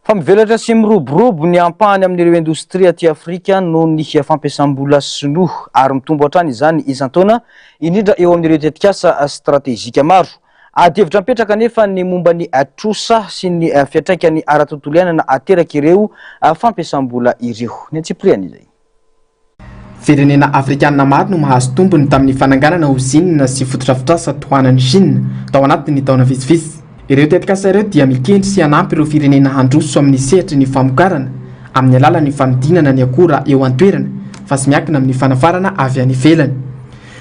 fa mivelatra sy miroborobo ny ampahany amin'ireo indostria aty Afrika noho ny fampiasam-bola sinoa ary mitombo hatrany izany isan-taona indrindra eo amin'ireo tetikasa stratégique maro. Adihevitra mipetraka nefa ny momba ny trosa sy ny fiantraikany ara-tontolo iainana ateraka ireo fampiasam-bola ireo. Ny Tsipriana izay. Firenena afrikanina maro no mahazo tombony tamin'ny fananganana ozinina sy fotodrafitrasa tohanan'ny Chine tao anatiny taona vitsivitsy. Ireo tetikasa ireo dia mikendry sy hanampy ireo firenena handroso amin'ny sehatry ny famokarana amin'ny alalan'ny fanodinana ny akora eo an-toerana fa sy miankina amin'ny fanafarana avy any ivelany.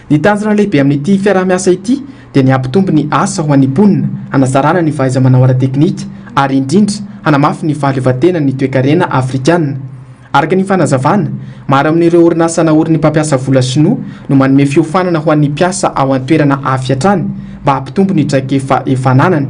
Ny tanjona lehibe amin'ity fiaraha-miasa ity dia ny hampitombo ny asa ho an'ny mponina, hanasarana ny fahaiza-manao ara-teknika ary indrindra hanamafy ny fahaleovan-tena ny toe-karena afrikanina. Araka ny fanazavana, maro amin'ireo orinasa naoriny mpampiasa vola sinoa no manome fiofanana ho an'ny mpiasa ao an-toerana afy hatrany mba hampitombo ny traikefa efananany.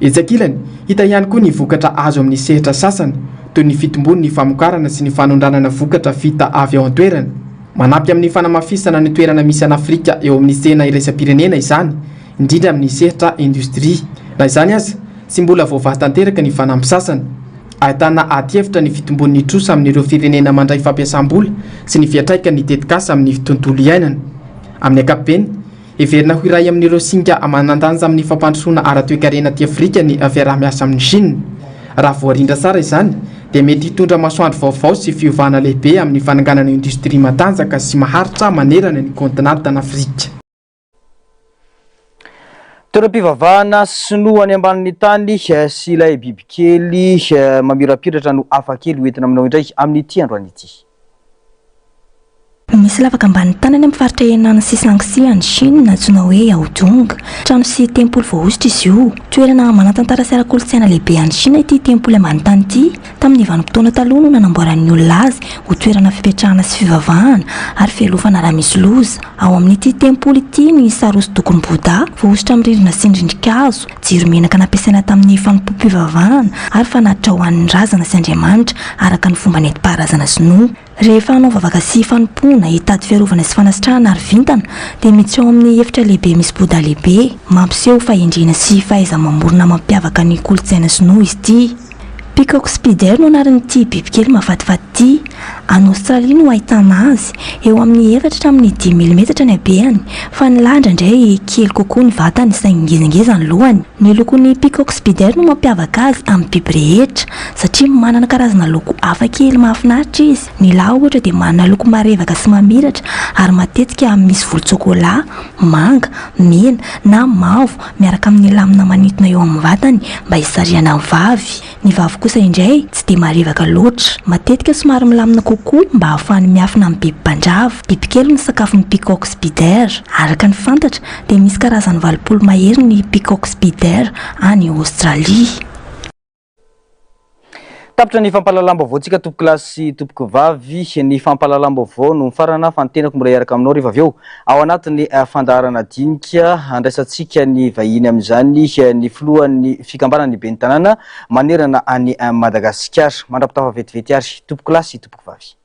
Etsakilany, hita ihany koa ny vokatra azo amin'ny sehatra sasany toy ny fitombony ny famokarana sy ny fanondranana vokatra vita avy ao an-toerana. Manampy amin'ny fanamafisana ny toerana misy an'Afrika eo amin'ny sena iraisam-pirenena izany, indrindra amin'ny sehatra industria. Na izany aza, sy mbola voavatanteraka ny fanampy sasany. Ahitana ady-hevitra ny fitombon'ny trosa amin'ireo firenena mandray fampiasam-bola sy ny fiantraika ny tetikasa amin'ny tontolo iainana. Amin'ny ankapobeny, heverina ho iray amin'ireo singa manandanja amin'ny fampandrosoana ara-toe-karena aty Afrika ny fiaraha-miasa amin'ny Chine. Raha voarindra tsara izany, dia mety hitondra masoandro vaovao sy fiovana lehibe amin'ny fananganana industria matanjaka sy maharitra manerana ny kontinanta Afrika. Toeram-pivavahana sinoa any ambanin'ny tany sy ilay bibikely mamirapiratra no afakely hoentina aminao indray amin'ity androany ity. Misy lavaka ambany tanany amin'ny faritra ienana sy sankisiany Chine natsoina hoe Aodong. Trano sy tempoly voahositra izy io. Toerana manatantara sy ara-kolontsaina lehibe any Chine ity tempoly ambany tany ity. Tamin'ny vanim-potoana taloha no nanamboaran'ny olona azy ho toerana fipetrahana sy fivavahana ary fialofana raha misy loza. Ao amin'ity tempoly ity ny sary hosodokon Bouddha voahositra amin'ny rindrina sy rindrin-kazo, jiro menaka nampiasaina tamin'ny fanompo-pivavahana ary fanatitra ho an'ny razana sy Andriamanitra araka ny fomba nentim-paharazana sinoa. Rehefa hanao vavaka sy fanompoana, hitady fiarovana sy fanasitrahana ary vintana dia miditra ao amin'ny efitra lehibe misy Bouddha lehibe, mampiseho fahendrena sy fahaiza-mamorona mampiavaka ny kolontsaina sinoa izy ity. Peacock spider no anaran'ity bibikely mahafatifaty ity. Any Australie no ahitana azy, eo amin'ny 4 amin'ny 10 mm ny habeany, fa ny landra indray kely kokoa ny vatany saingy ngezangeza ny lohany. Ny lokon'ny peacock spider no mampiavaka azy amin'ny biby rehetra satria manana karazana loko hafa kely mahafinaritra izy. Ny lahy ohatra dia manana loko marevaka sy mamiratra ary matetika misy volon-tsokola, manga, mena na mavo miaraka amin'ny lamina manintona eo amin'ny vatany mba hisariana ny vavy. Ny vavy kosa indray tsy dia marevaka loatra, matetika somary milamina kokoa mba ahafahany miafina amin'ny biby mpanjava. Bibikely ny sakafon'ny peacock spider. Araka ny fantatra dia misy karazany 80 mahery ny peacock spider any Australie. Tapitra ny fampahalalam-baovao tsika tompoko lahy sy tompoko vavy, ny fampahalalam-baovao no farana fantenako mbola iaraka aminao rehefa avy eo ao anatin'ny fandaharana dinika andraisantsika ny vahiny amin'izany ny filohan'ny fikambanan'ny ben'ny tanàna manerana any Madagasikara. Mandrapitafa vetivety ary tompoko lahy sy tompoko vavy.